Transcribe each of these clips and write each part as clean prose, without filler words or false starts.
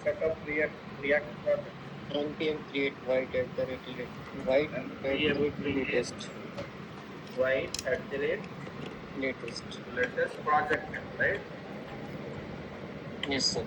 setup React project. npm create white at the rate white at npm create latest white at the latest. latest project name, right? Yes, sir.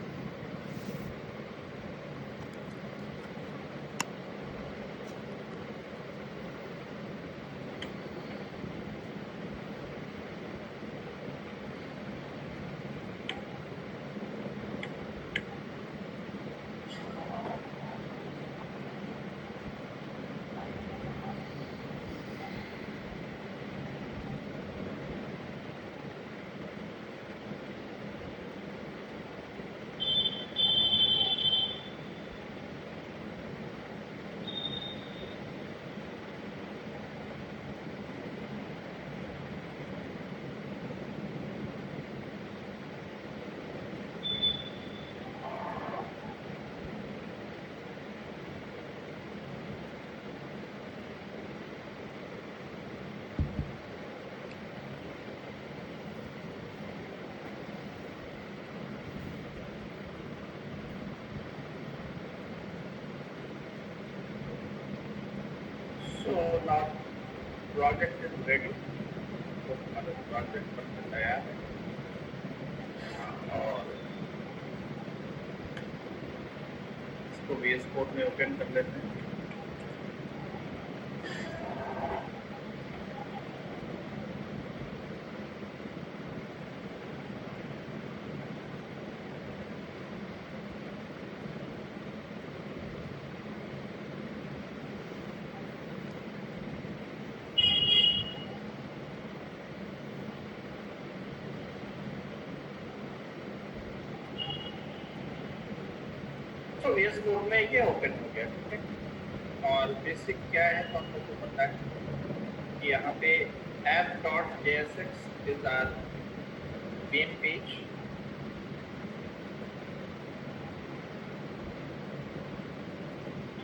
So now project is ready, तो हमारा project बनकर तैयार है और इसको VS Code में open कर लेते हैं। तो VS Code में ये ओपन हो गया, ठीक है। और बेसिक क्या है तो हम लोग को पता है कि यहाँ पे app.jsx is our main page।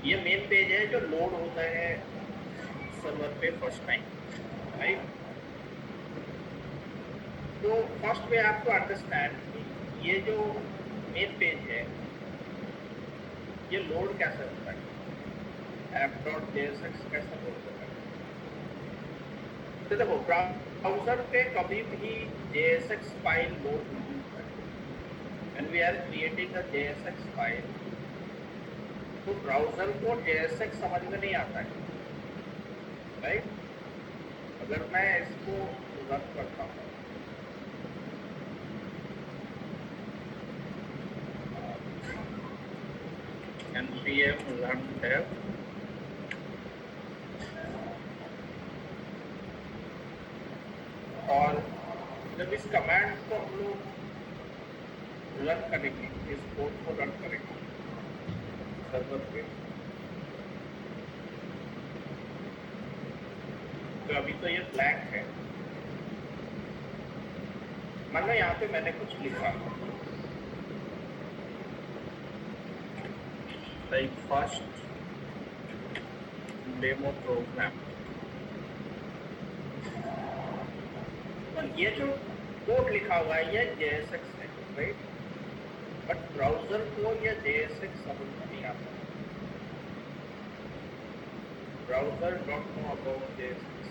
ये मेन पेज है जो लोड होता है सर्वर पे फर्स्ट टाइम, राइट। तो फर्स्ट वे आपको अंडरस्टैंड कि ये जो मेन पेज है ये लोड कैसे होता है, app.jsx कैसे लोड होता है। तो देखो ब्राउजर पे कभी भी JSX फाइल लोड नहीं होता है। When we are creating a JSX file तो ब्राउजर को JSX समझ में नहीं आता है, राइट। अगर मैं इसको रन करता हूँ npm run dev और जब इस कमांड को हम लोग रन करेंगे, इस कोड को रन करेंगे सर्वर पे, तो अभी तो ये ब्लैंक है। मान लो यहाँ पे मैंने कुछ लिखा, लाइक फर्स्ट डेमो प्रोग्राम, तो ये जो कोड लिखा हुआ है ये JSX है, राइट। बट ब्राउजर को ये JSX समझ में नहीं आता। Browser don't know about JSX,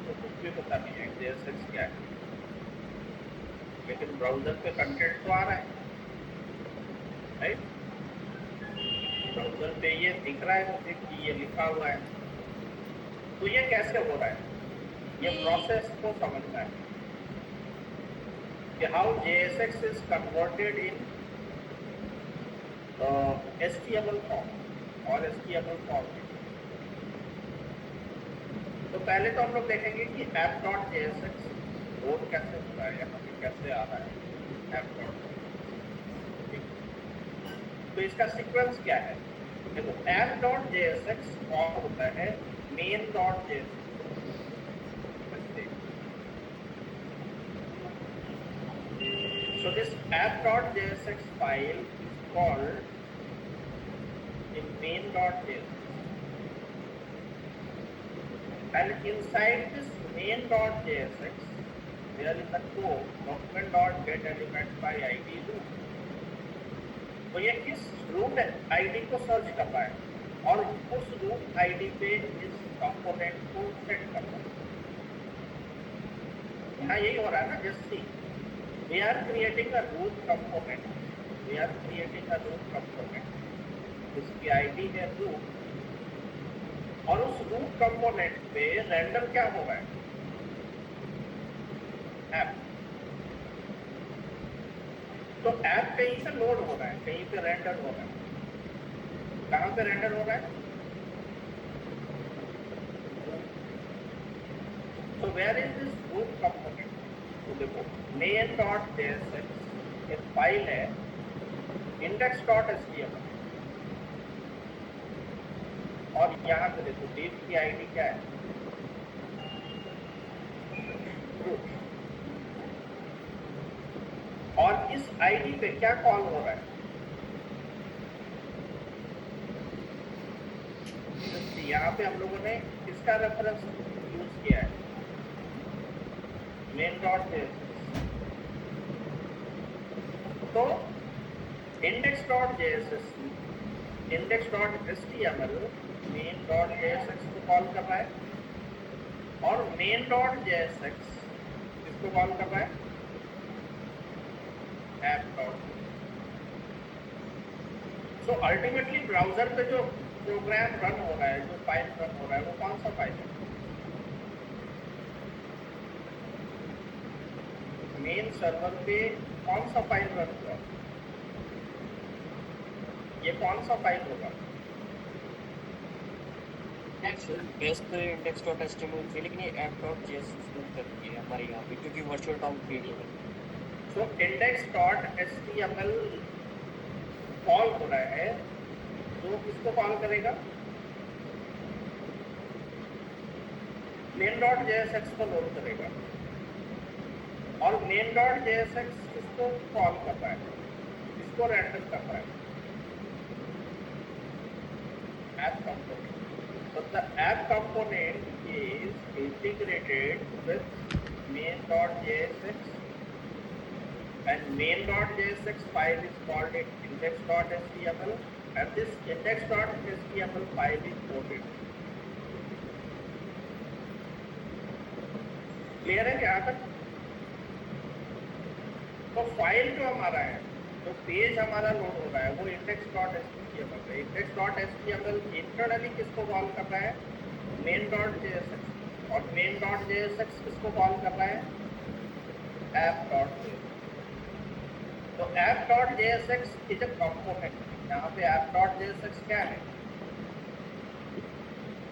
तो कुछ भी पता नहीं है JSX क्या है। लेकिन ब्राउजर पे कंटेंट तो आ रहा है, राइट। ब्राउजर पे ये दिख रहा है मुझे कि ये लिखा हुआ है। तो ये कैसे हो रहा है, ये प्रोसेस को समझना है कि how JSX is converted in HTML form और HTML फॉर्म। तो पहले तो हम लोग देखेंगे कि app.jsx लोड कैसे होता है, यहाँ पे कैसे आ रहा है app.jsx। तो इसका सीक्वेंस क्या है, देखो app.jsx कॉल होता है main.jsx। So this app.jsx file is called in main.jsx, and inside this main.jsx there is a code document.getElement by id loop. So this app.jsx file is called in main.jsx, and inside this main.jsx there is a code document.getElementById loop. So this app.jsx file is called in main.jsx, and inside this main.jsx there is a code document.getElementById loop. So this app.jsx file is called in main.jsx, and inside this main.jsx there is a code document.getElementById loop. So this app.jsx file is called in main.jsx, and inside this main.jsx there is a code document.getElementById loop. तो ये किस root ID को search कर रहा है और उस root ID पे इस कंपोनेंट को सेट कर रहा है। यहाँ यही हो रहा है ना, just see we are creating a root component, we are creating a root component, इसकी आईडी है रूट, और उस रूट कंपोनेंट पे रेंडर क्या हो रहा है, ऐप। तो ऐप कहीं से लोड हो रहा है, कहीं पे रेंडर हो रहा है। कहाँ पे रेंडर हो रहा है? So where is this root component? तो देखो main.jsx एक फाइल है index.html, और यहाँ पे देखो div की आईडी क्या है, root, और इस आईडी पे क्या कॉल हो रहा है? यहाँ पे हम लोगों ने किसका रेफरेंस यूज किया है? main.jsx। तो index.jsx, index.html main.jsx को कॉल कर रहा है, और main.jsx किसको कॉल कर रहा है? app.jsx। सो अल्टीमेटली ब्राउजर पे जो प्रोग्राम रन हो रहा है, जो फाइल रन हो रहा है, वो कौन सा फाइल है? मेन सर्वर पे कौन सा फाइल रन हुआ? ये कौन सा फाइल होगा? बेस्ट index.html थी, लेकिन ये app.js करती है हमारे यहाँ पे, क्योंकि वर्चुअल टॉम क्रिएट है। सो index.html कॉल हो रहा है, तो किसको कॉल करेगा? main.jsx को लोड करेगा, और main.jsx किसको कॉल कर रहा है, किसको रेंडर कर रहा है? app component. So the app component is integrated with main.jsx, and main.jsx file is called index.html, and this index.html file is loaded. Clear है क्या तक? तो फाइल जो हमारा है, जो पेज हमारा लोड हो रहा है, वो index.html है। index.html इंटरनली किसको कॉल कर रहा है? main.jsx, और main.jsx किसको कॉल कर रहा है? app.jsx। तो app.jsx इज अ कंपोनेंट। यहाँ पे app.jsx क्या है?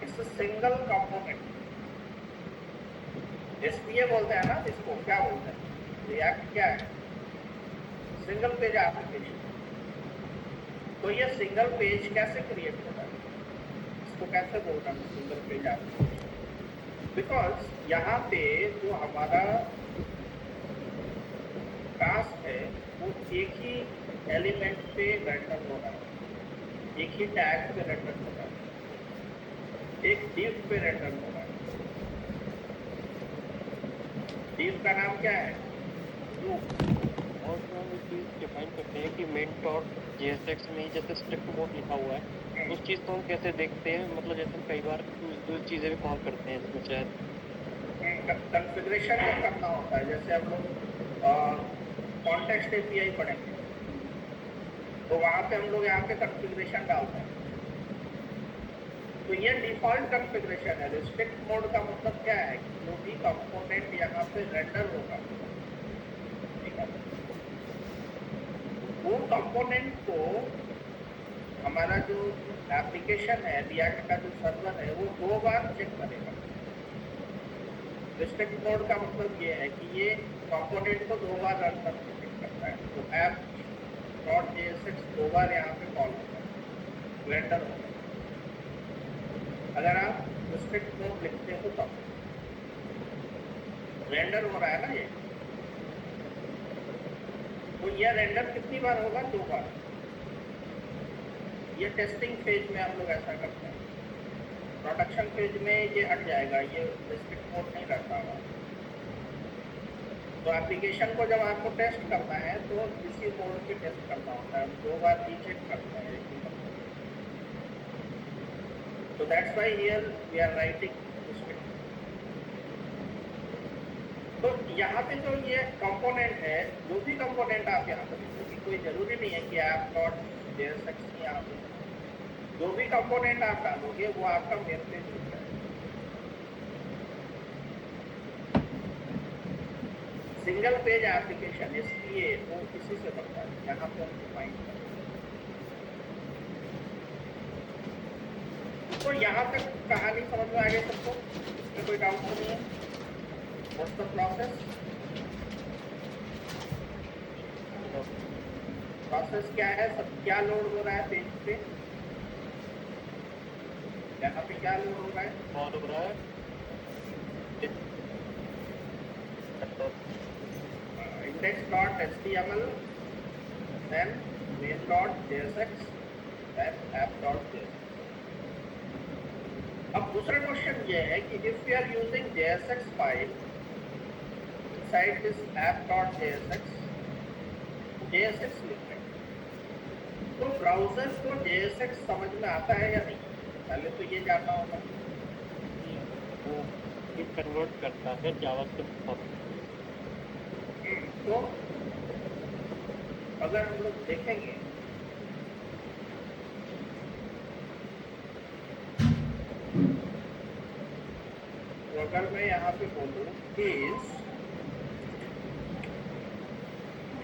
It's a single component. SPA बोलते हैं ना इसको, क्या बोलते हैं? रिएक्ट क्या है? Single page application. तो ये सिंगल पेज कैसे क्रिएट होता है? इसको कैसे बोलता है सिंगल पेज एप्लीकेशन? बिकॉज यहाँ पे जो हमारा टास्क है वो एक ही एलिमेंट पे रेंडर हो रहा है, एक ही टैग पे रेंडर हो रहा है, एक div पे रेंडर हो रहा है। div का नाम क्या है? रूट। और जो हम एक चीज़ डिफाइन करते हैं कि main.jsx में जैसे स्ट्रिक्ट मोड लिखा हुआ है, उस चीज़ को हम कैसे देखते हैं? मतलब जैसे हम कई बार दो चीज़ें भी कॉल करते हैं इसमें, शायद कॉन्फ़िगरेशन जब करना होता है, जैसे हम लोग कॉन्टेक्स्ट एपीआई पढ़ेंगे, तो वहाँ पे हम लोग यहाँ पे कॉन्फ़िगरेशन डालते हैं। तो ये डिफ़ॉल्ट कॉन्फ़िगरेशन है। रिस्ट्रिक्ट मोड का मतलब क्या है? कि जो भी कंपोनेंट यहाँ पे रेंडर होगा, ठीक है, वो कंपोनेंट को हमारा जो एप्लीकेशन है, रिएक्ट का जो सर्वर है, वो 2 बार चेक करेगा। रिस्ट्रिक्ट मोड का मतलब ये है कि ये कंपोनेंट को 2 बार रन करके चेक करता है। तो app.jsx 2 बार यहाँ पे कॉल होगा, रेंडर होगा। अगर आप रिस्ट्रिक्ट मोड लिखते हो तब रेंडर हो रहा है ना ये, तो यह रेंडर कितनी बार होगा? 2 बार। ये टेस्टिंग फेज में हम लोग ऐसा करते हैं। प्रोडक्शन फेज में ये हट जाएगा, ये रिस्ट्रिक्ट मोड नहीं रहता होगा। तो एप्लीकेशन को जब आपको टेस्ट करना है तो इसी मोड पे टेस्ट करना होता है, हम 2 बार रीचेक करते हैं एक ही कंपोनेंट। तो that's why here we are writing restrict. तो यहाँ पे जो ये कंपोनेंट है, जो भी कंपोनेंट आप यहाँ पे लिखोगे, कोई जरूरी नहीं है कि आप नॉट JSX ही यहाँ पे, जो भी कंपोनेंट आप डालोगे वो आपका मेन पेज हो जाएगा। सिंगल पेज एप्लीकेशन इसलिए वो इसी से बनता है, यहाँ पे हम डिफाइन करें। तो यहाँ तक कहानी समझ में आ गई सबको, इसमें कोई डाउट तो नहीं है? What's the process? प्रोसेस क्या है, सब क्या लोड हो रहा है पेज पे, यहाँ पे क्या लोड हो रहा है? और हो रहा है index.html, then main.jsx, then app.jsx. अब दूसरा क्वेश्चन ये है कि if we are using JSX file inside this app.jsx, JSX लिख रहे हैं, तो ब्राउजर को JSX समझ में आता है या नहीं? पहले तो ये जानना होगा। वो ये कन्वर्ट करता है जावास्क्रिप्ट फॉर्म। तो अगर हम लोग देखेंगे तो अगर मैं यहाँ पे बोलूँ इज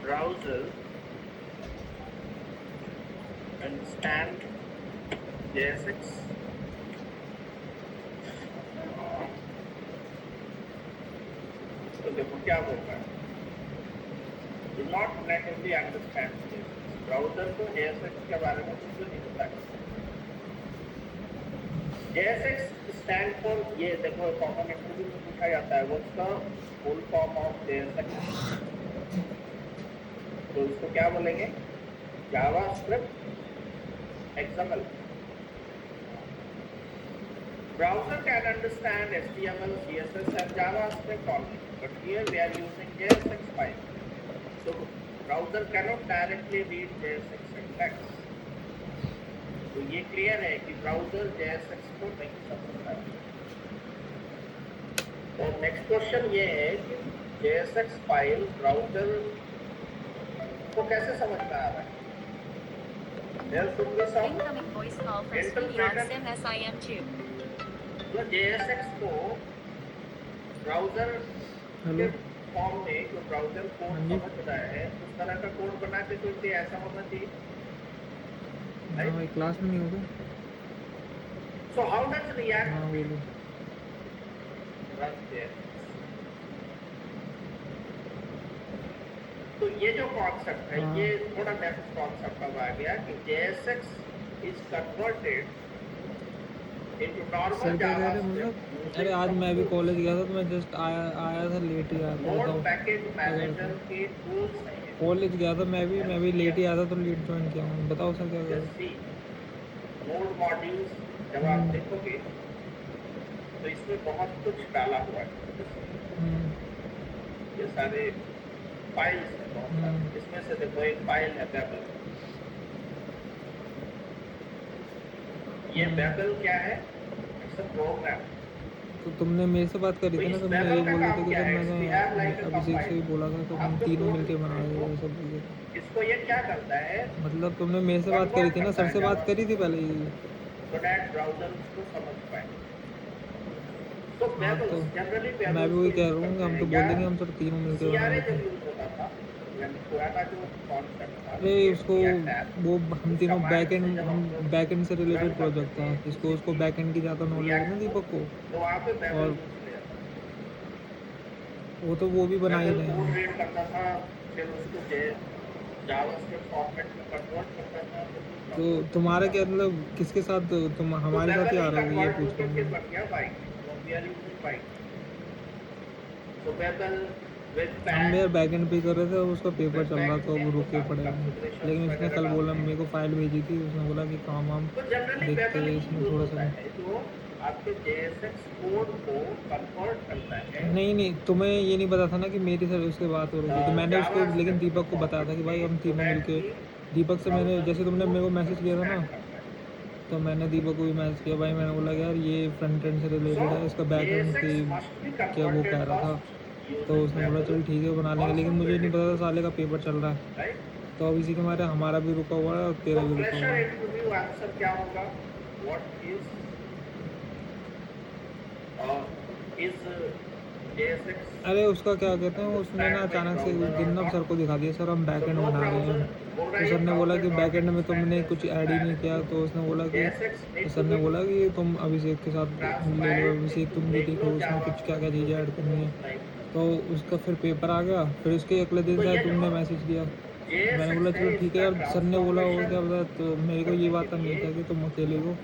ब्राउजर understand JSX, तो देखो क्या बोल रहा है, do not natively understand JSX. Browser को JSX के बारे में कुछ नहीं पता है। JSX स्टैंड फॉर, ये देखो कॉमन इंटरव्यू में पूछा जाता है what's the full form of JSX, तो इसको क्या बोलेंगे? JavaScript XML. Browser can understand HTML, CSS and JavaScript only, but here we are using JSX file. So browser cannot directly read JSX syntax. तो ये क्लियर है कि browser JSX को नहीं समझता है। और नेक्स्ट क्वेश्चन ये है कि JSX फाइल ब्राउजर को कैसे समझ में आ रहा है? There should be some Incoming voice call from interpreter. Studio Sim SIM2. जो JSX को ब्राउजर के फॉर्म में जो ब्राउजर कोड समझ रहा है, उस तरह का कोड बना के तो इसे ऐसा होना चाहिए। हाँ भाई क्लास में नहीं होगा। So how does React हाँ बोलो। run JSX? तो ये जो कॉन्सेप्ट है, ये थोड़ा नेक्स्ट कॉन्सेप्ट अब आ गया कि JSX is converted into normal सही कह रहे थे JavaScript. मतलब। अरे आज मैं भी कॉलेज गया था तो मैं जस्ट आया था, लेट ही आया था। नोड बताओ, पैकेज मैनेजर के टूल्स नहीं है। कॉलेज गया था मैं भी लेट ही आया था तो लेट ज्वाइन किया हूँ। बताओ सर क्या कर रहे हो? जैसे नोड मॉड्यूल्स जब आप देखोगे तो इसमें बहुत कुछ डाला हुआ है। ये सारे फाइल्स हैं बहुत सारे। इसमें से देखो एक फाइल है बेबल। ये बेबल क्या है? It's a program. तो तुमने मेरे से बात करी थी ना, तो मैं ये बोल रहे थे कि सर मैंने अभिषेक से भी बोला था तो हम तीनों मिलके बना रहे थे, वो सब बोल रहे थे। इसको ये क्या करता है? मतलब तुमने मेरे से बात करी थी ना, सर से बात करी थी पहले ही। so that browser उसको समझ पाए। तो हाँ, बेबल तो जनरली मैं भी वही कह रहा हूँ, हम तो बोलेंगे हम सर तीनों मिलके बना CRA रहे जब थे। यूज होता था, यानी पुराना जो कॉन्सेप्ट था, अरे उसको वो हम तीनों बैकएंड से रिलेटेड प्रोजेक्ट था, इसको उसको बैकएंड की ज़्यादा नॉलेज है ना दीपक को, तो वहाँ पे बेबल और यूज किया था। वो तो वो भी बना ही बेबल रहे कोड हैं। रीड करता था, फिर उसको जावास्क्रिप्ट फॉर्मेट में कन्वर्ट करता था। तो तुम्हारा क्या मतलब किसके साथ, तुम हमारे साथ ही आ रहे हो ये पूछ रहा हूँ। बन गया bike, we are using bike. तो बेबल विद हम यार बैकएंड पे कर रहे थे और उसका पेपर चल रहा था, वो रुक के पड़े हैं। लेकिन उसने कल बोला, मेरे को फाइल भेजी थी, उसने बोला कि काम वाम तो जनरली देखते बेबल हैं ही इसमें यूज थोड़ा होता सा। है जो आपके JSX कोड को कन्वर्ट करना है नहीं नहीं, तुम्हें ये नहीं पता था ना कि मेरी सर उससे बात हो रही थी, तो मैंने उसको लेकिन दीपक को बताया था कि भाई हम तीनों मिलके, दीपक से मैंने जैसे तुमने मेरे को मैसेज किया था ना, तो मैंने दीपक को भी मैसेज किया भाई, मैंने बोला कि यार ये फ्रंट एंड से रिलेटेड है, इसका बैक एंड की क्या वो कह रहा था, तो उसने बोला चल ठीक है बना लेंगे, लेकिन मुझे नहीं पता था साले का पेपर चल रहा है, राइट। तो अब इसी के मारे हमारा भी रुका हुआ है और तेरा भी रुका हुआ फ्रेशर है। इंटरव्यू आंसर क्या होगा? What is JSX? अरे उसका क्या कहते हैं, उसने ना अचानक से उस दिन ना सर को दिखा दिया, सर हम बैक एंड बना रहे हैं, तो सर ने बोला कि बैक एंड में तुमने कुछ ऐड ही नहीं किया, तो उसने बोला कि, तो सर ने बोला कि तुम अभिषेक के साथ ले लो, अभिषेक तुम भी देखो उसमें कुछ क्या क्या चीज़ें ऐड करनी है, तो उसका फिर पेपर आ गया, फिर उसके अगले दिन शायद तुमने मैसेज किया, मैंने बोला चलो ठीक है यार, सर ने बोला हो क्या पता, तो मेरे को ये बात नहीं था कि तुम अकेले हो,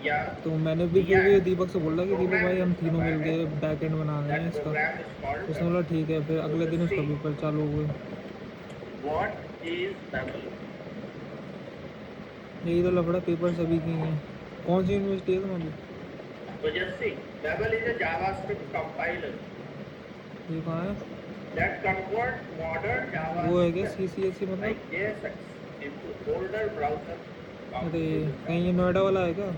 या तो मैंने भी फिर भी दीपक से बोला कि दीपक भाई हम तीनों मिल के बैक एंड बना रहे हैं इसका, तो उसने बोला ठीक है, फिर अगले दिन उसका पेपर चालू हो गया। What is double? यही तो लफड़ा पेपर सभी के ही हैं। कौन सी यूनिवर्सिटी है तुम्हारी? So just see, Babel is a JavaScript compiler ये कहाँ है? that converts modern वो है क्या JavaScript CCSE मतलब? like JSX into older browser अरे compiler. कहीं ये नोएडा वाला है क्या?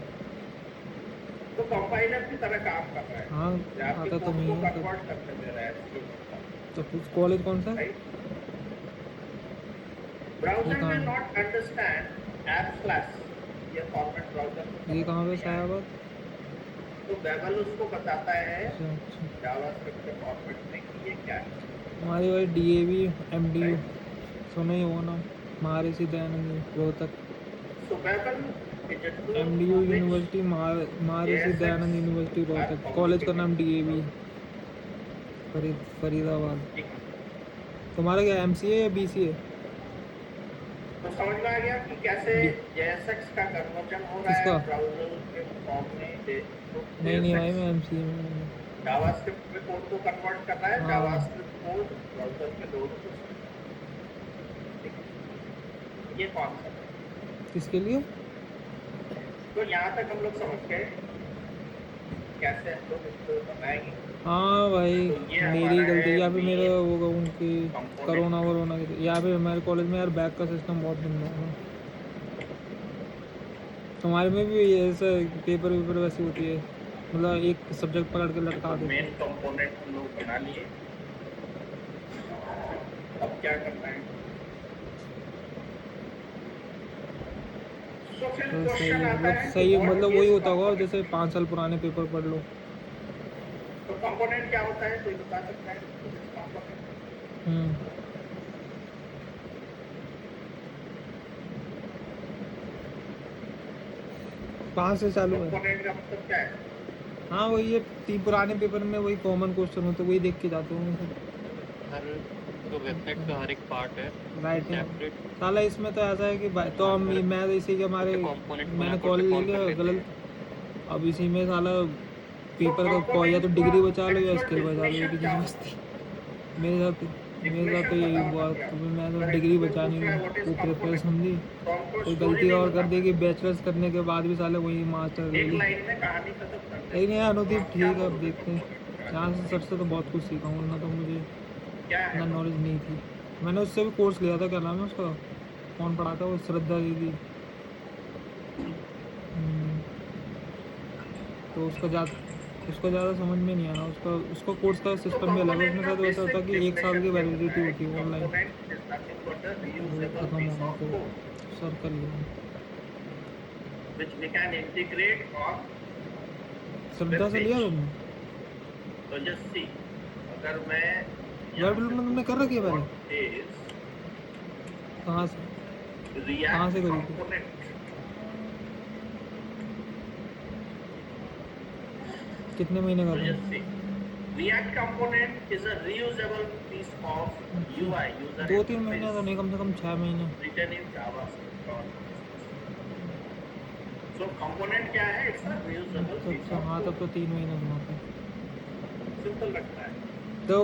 तो कंपाइलर की तरह काम कर रहा है। हाँ ये आपके आता तो कोड नहीं को है तो, कन्वर्ट करके दे रहा है। तो कुछ कॉलेज कौन सा? राइट? ब्राउजर कहाँ में है? नॉट अंडरस्टैंड ऐप फ्लैश, ये फॉर्मेट ब्राउजर ये कहाँ पे सायाबाद? तो बेबल उसको बताता है अच्छा अच्छा, जावास्क्रिप्ट के फॉर्मेट में कि ये क्या है। हमारी भाई DAV MDU सुना ही होगा ना, Maharshi Dayanand Rohtak, So Babel is a tool MDU through which university Maharshi Dayanand university Rohtak, college का नाम DAV फरीदाबाद। तुम्हारा क्या MCA या BCA? तो समझ में आ गया कि कैसे बी- JSX का कन्वर्जन हो रहा किसका? है ब्राउजर के फॉर्म में। नहीं भाई मैं MCA में हूँ। जावास्क्रिप्ट में कोड को कन्वर्ट कर रहा है, हाँ। जावास्क्रिप्ट कोड ब्राउजर के दोनों को। ये कॉन्सेप्ट है। किसके लिए? तो यहाँ तक हम लोग समझ गए कैसे हम लोग इसको बनाएंगे। हाँ भाई तो ये मेरी हमारा गलती, है यहाँ पे मेरा main वो उनकी component। कोरोना की, यहाँ पे हमारे कॉलेज में यार बैक का सिस्टम बहुत गंदा है ना। तुम्हारे में भी ऐसा पेपर वेपर वैसी होती है, मतलब एक सब्जेक्ट पकड़ के लटका तो देते मेन हैं। कंपोनेंट हम लोग बना लिए। अब क्या करना है? तो फिर तो सही क्वेश्चन आता मतलब है कि सही what मतलब is वही होता होगा component? जैसे 5 साल पुराने पेपर पढ़ लो। तो कंपोनेंट क्या होता है कोई बता सकता है? कंपोनेंट हम्म, पाँच से चालू है। कंपोनेंट का मतलब क्या है? हाँ वही है, 3 पुराने पेपर में वही कॉमन क्वेश्चन होते, वही देख के जाते होंगे हर जो वेबसाइट का हर एक पार्ट है राइटिंग। सेपरेट। साला इसमें तो ऐसा है कि तो हम मैं तो इसी के हमारे component मैंने को कॉलेज ले कॉल कर लिया लेते गलत, अब इसी में साला पेपर का या तो डिग्री बचा लो या स्किल बचा लो, एक ही चीज़ बचती। मेरे साथ तो यही हुआ, तो मैं तो डिग्री बचानी वो प्रेफर समझी, कोई गलती और कर दी कि बैचलर्स करने के बाद भी साले वही मास्टर ले एक ली। लाइन में कहानी खत्म कर लेकिन यार अनुदीप आप ठीक क्या है, अब बोलोगे देखते हैं, component के यहाँ बारे से सर से तो बहुत कुछ सीखा हूँ, ना तो मुझे में? क्या इतना है? नॉलेज नहीं थी। मैंने उससे भी कोर्स लिया था, क्या नाम है उसका, कौन पढ़ाता है वो, श्रद्धा दीदी। हम्म, तो उसका ज़्यादा समझ में नहीं आया, उसका कोर्स का सिस्टम भी अलग है, उसमें शायद वैसा होता है कि 1 साल की वैलिडिटी होती है ऑनलाइन, वो ख़त्म हो गया तो सर कर लिया। which we can integrate on श्रद्धा से लिया तुमने? तो just see, अगर मैं वेब डेवलपमेंट तुमने कर रखी है पहले? is कहाँ से React करी थी? component, कितने महीने का so था? just see, React component is a reusable piece of UI user 2-3 महीने का नहीं, कम से कम 6 महीने। written in JavaScript. So component क्या है? It's a reusable piece तो of हाँ तब code. तो 3 महीने का था। Simple लगता है। तो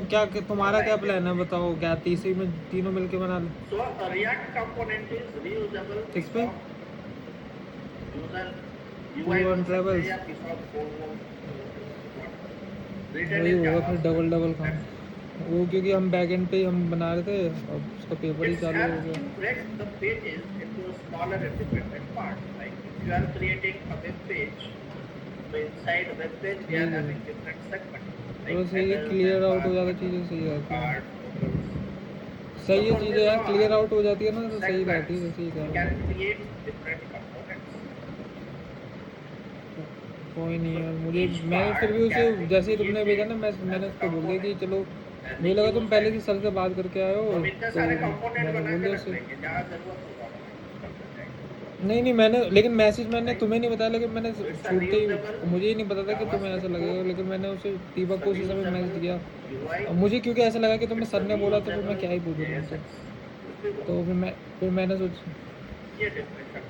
तुम्हारा क्या प्लान है बताओ, क्या तीसरी में तीनों मिलके बना लो? So a React component is reusable किस piece पे? of UI T1 बन सकता है travels। या किसी और कोड वही रिटर्न इन होगा जावा फिर डबल काम। वो क्योंकि हम बैक एंड पे ही हम बना रहे थे, अब उसका पेपर ही It चालू हो helps गया। you break the pages into smaller independent parts. Like if you are creating a web page, so inside a web page we are ठीक है, having different segments चलो like सही है, headers clear and out bar हो जाता buttons, चीज़ें सही रहती हैं। cards, focus. सही So है for चीज़ें this यार, क्लियर all आउट हो जाती है ना तो सही रहती है, segments, जैसे ही कह we रहा can हूँ। create different components. कोई नहीं So यार, मुझे each मैंने फिर भी part उसे can be जैसे ही तुमने भेजा created ना, मैंने as a उसको बोल दिया कि component चलो, and मुझे लगा तुम reuse पहले it. से सर से बात करके आए हो, तो हम इतने तो सारे कंपोनेंट मैंने बना बोल के दिया रख उससे। लेंगे जहाँ जरूरत होगा वहाँ कर जाएंगे. नहीं मैंने, लेकिन मैसेज मैंने Right? तुम्हें नहीं बताया, लेकिन मैंने So it's a छूटते reusable ही, मुझे ही नहीं पता था कि तुम्हें ऐसा JavaScript लगेगा, code. लेकिन मैंने उसे दीपक It's को a उसी समय मैसेज reusable किया। UI. अब मुझे क्योंकि ऐसा लगा कि तुम्हें It's सर a ने बोला तो फिर मैं reusable क्या ही पूछूं तुमसे। JSX. कुछ भी तो बोलो. फिर मैंने सोचा, ये definition.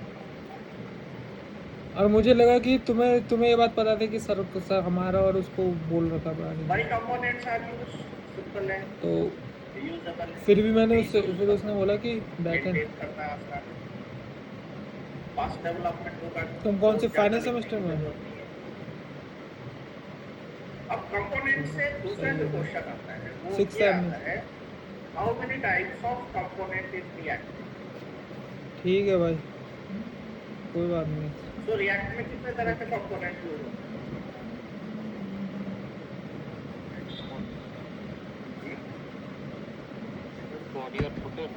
और मुझे लगा कि तुम्हें तुम्हें ये बात पता थी कि सर हमारा और उसको बोल रखा पुरानी My ने। components are used. Simple है. तो Reusable है. फिर भी मैंने उससे, Reuse फिर उसने करना. बोला कि बैकएंड। Maintain करना आसान है. Fast development होगा. तुम कौन से Code फाइनल ज़्यादा लिखने सेमेस्टर की में? जरूरत नहीं है. अब component से दूसरा सही जो है, क्वेश्चन आता है वो 6 ये सेम आता में। है how many types of component in React. ठीक है भाई, कोई बात नहीं। So React में कितने तरह के component यूज होते हैं? बॉडी और footer.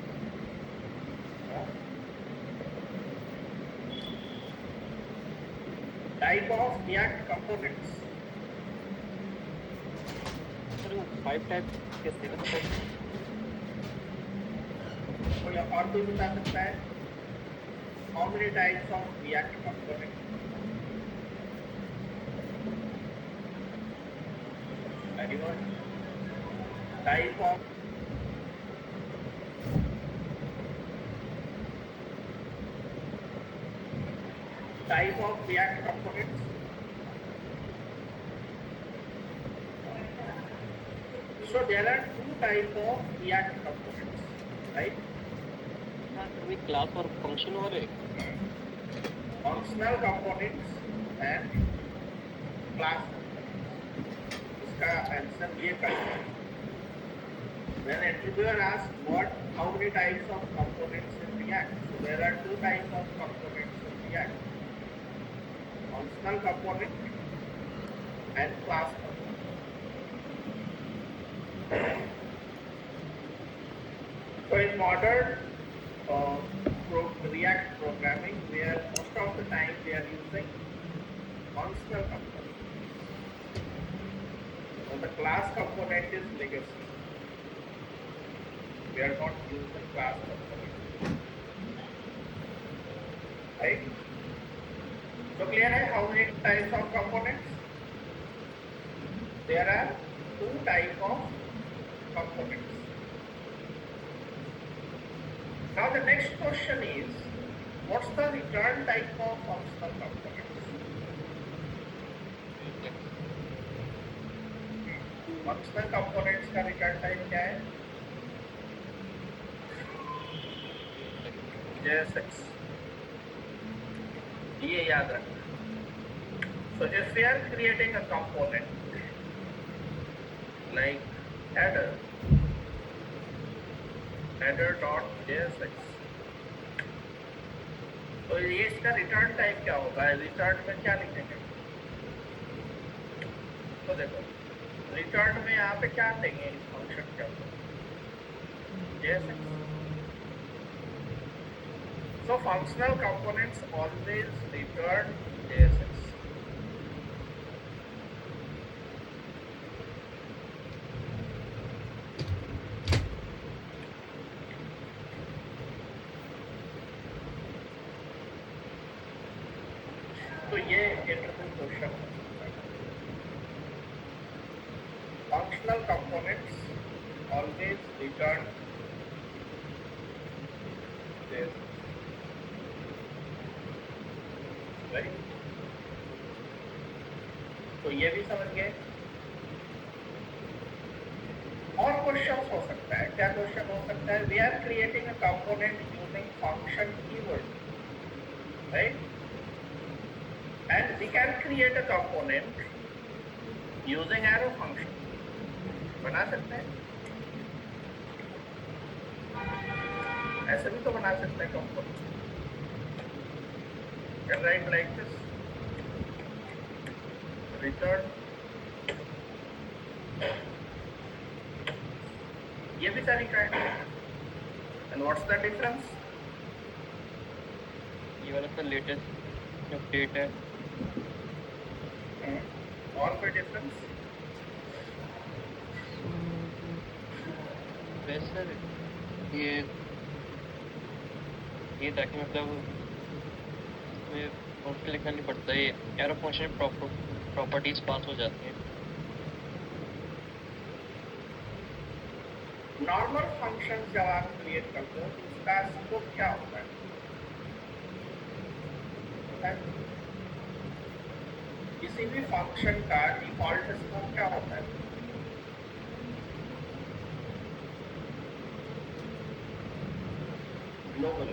Type of React components. Sir वो 5 टाइप के थे ना सर? कोई और कोई बता सकता है? How many types of React components? Anyone? Type of React components. So there are two types of React components, right? हाँ सर, वही क्लास और फंक्शन वाले। Functional components and class components. इसका आंसर ये करना है. When interviewer asks how many types of components in React, so there are two types of components in React: functional component and class component. So in modern React programming, where most of the time we are using functional component, so the class component is legacy. We are not using class component, right? So clear है how many types of components? There are two types of components. Now the next question is, what's the return type of functional components? Functional components का return type क्या है? JSX. ये याद रखना. So if we are creating a component like header.jsx, तो ये इसका return type क्या होगा? रिटर्न में क्या लिखेंगे? तो देखो, रिटर्न में यहाँ पे क्या देंगे? इस फंक्शन के अंदर JSX. So functional components always return JSX. तो ये इंटरव्यू क्वेश्चन है. Functional components always return JSX. Right? तो ये भी समझ गए. और क्वेश्चन हो सकता है. क्या क्वेश्चन हो सकता है? We are creating a component using function keyword, right? and we can create a component using arrow function. बना सकते हैं, ऐसे भी तो बना सकते हैं component. Can write like this. Return. ये भी तरीका है. And what's the difference? ये वाला तो लेटेस्ट अपडेट है। और कोई डिफरेंस? वैसे सर ये ताकि मतलब इसमें फंक्शन लिखना नहीं पड़ता, ये एरो फंक्शन प्रॉपर्टीज पास हो जाती हैं। नॉर्मल फंक्शन जब आप क्रिएट करते हो तो उसका स्कोप क्या होता है? किसी भी फंक्शन का डिफॉल्ट स्कोप क्या होता है? Global.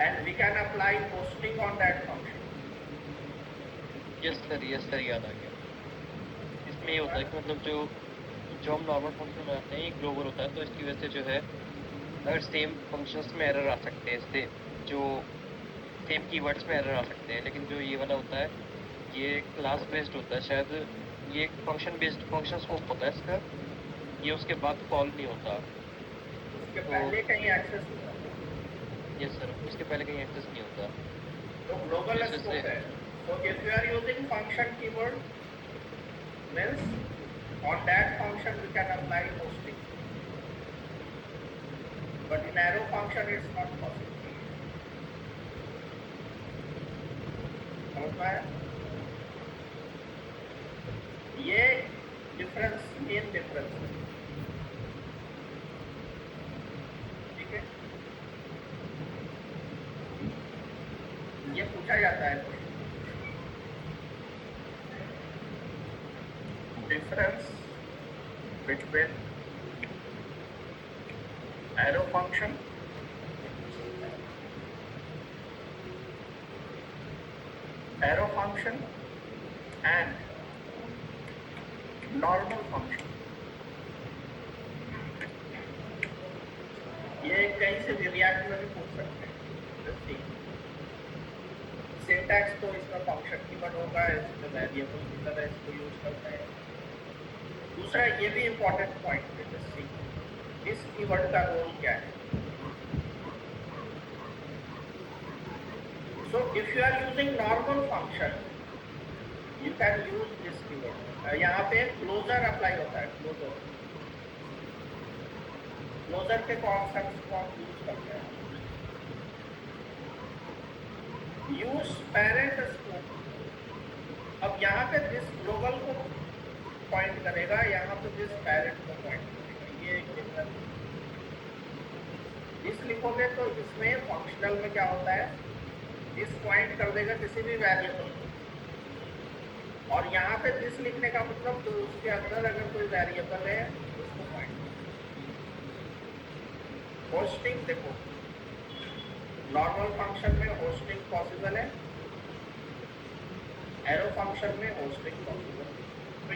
And we can apply posting on that function. Yes sir याद आ गया। इसमें ये होता है कि मतलब जो हम नॉर्मल फंक्शन बनाते हैं ये ग्लोबल होता है, तो इसकी वजह से जो है अगर सेम फंक्शंस में एरर आ सकते हैं, इससे जो सेम कीवर्ड्स में एरर आ सकते हैं। लेकिन जो ये वाला होता है ये क्लास बेस्ड होता है, शायद ये फंक्शन बेस्ड फंक्शन स्कोप होता है इसका, ये उसके बाद कॉल नहीं होता। उसके पहले कहीं एक्सेस नहीं होता। यस सर, उसके पहले कहीं एक्सेस नहीं होता। तो ग्लोबल जैसे स्कोप है। So if you are using function keyword, means on that function we can apply posting. But in arrow function it's not possible. समझ में आया? ये डिफरेंस, मेन डिफरेंस है। ठीक है, ये पूछा जाता है। Difference between arrow function and normal function. ये कहीं से भी रिएक्ट में भी पूछ सकते हैं। सिंटैक्स तो इसमें फंक्शन कीवर्ड होगा, इसमें वेरिएबल की तरह इसको यूज करते हैं। दूसरा ये भी इम्पोर्टेंट पॉइंट है, जैसे इस कीवर्ड का रोल क्या है। So if you are using normal function you can use this keyword. यहाँ पे क्लोजर अप्लाई होता है। क्लोजर के कॉन्सेप्ट को आप यूज करते हैं। Use parent scope. अब यहाँ पे दिस ग्लोबल को पॉइंट करेगा, यहाँ पे दिस पेरेंट को पॉइंट करेगा। ये एक डिफरेंस। दिस लिखोगे तो इसमें फंक्शनल में क्या होता है, दिस पॉइंट कर देगा किसी भी वेरिएबल को, और यहाँ पे दिस लिखने का मतलब तो उसके अंदर अगर कोई वेरिएबल है उसको पॉइंट। होस्टिंग देखो, नॉर्मल फंक्शन में होस्टिंग पॉसिबल है, एरो फंक्शन में होस्टिंग पॉसिबल है। तो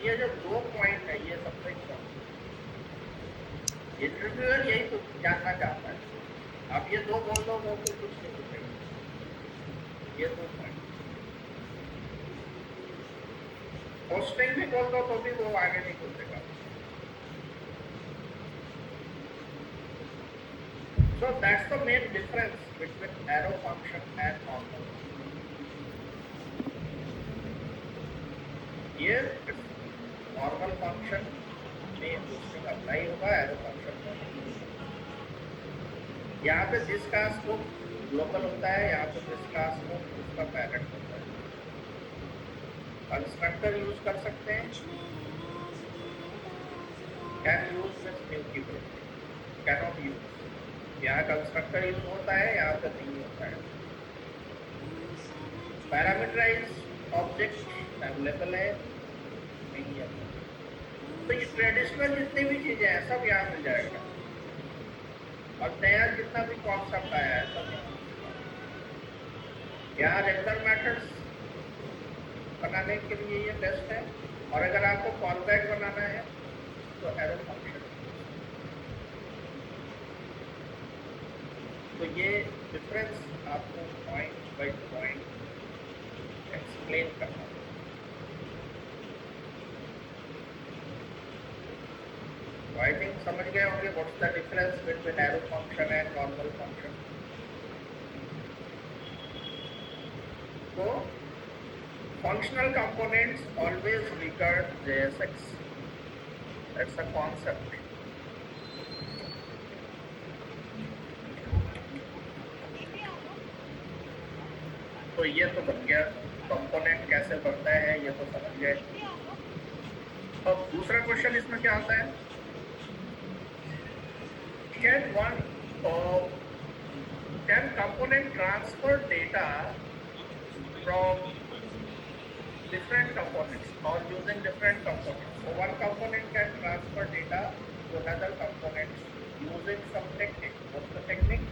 ये जो दो पॉइंट है ये सबसे इंटरव्यूअर यही तो जानना चाहता है। आप ये दो बोल दो वो तो कुछ नहीं पूछेगा। ये दो पॉइंट होस्टिंग भी बोल दो तो भी वो आगे नहीं पूछेगा। So that's the main difference between arrow function and normal. Here normal function में होस्टिंग अप्लाई होगा, एरो फंक्शन में यहाँ पे जिसका स्कोप ग्लोबल होता है, यहाँ पे जिसका स्कोप उसका पैरेंट होता है। कंस्ट्रक्टर यूज कर सकते हैं, can use with new keyword, cannot use. यहाँ कंस्ट्रक्टर यूज होता है, यहाँ पे नहीं होता है। पैरामीटराइज्ड ऑब्जेक्ट अवेलेबल है, नहीं है। तो ये ट्रेडिशनल जितनी भी चीजें हैं सब यहाँ मिल जाएगा, और नया जितना भी कॉन्सेप्ट आया है सब यहाँ। यहाँ रेगुलर मेथड्स बनाने के लिए ये बेस्ट है, और अगर आपको कॉल बैक बनाना है तो एरो फंक्शन। तो ये डिफरेंस आपको पॉइंट बाय पॉइंट एक्सप्लेन करना है। तो आई थिंक समझ गए होंगे what's the difference between arrow function and normal function. तो functional components always regard JSX. That's a concept. तो ये तो बन गया, कंपोनेंट कैसे बनता है ये तो समझ गए। अब दूसरा क्वेश्चन इसमें क्या आता है, can component transfer data from different components or using different components? So one component can transfer data to another component using some technique. What's the technique?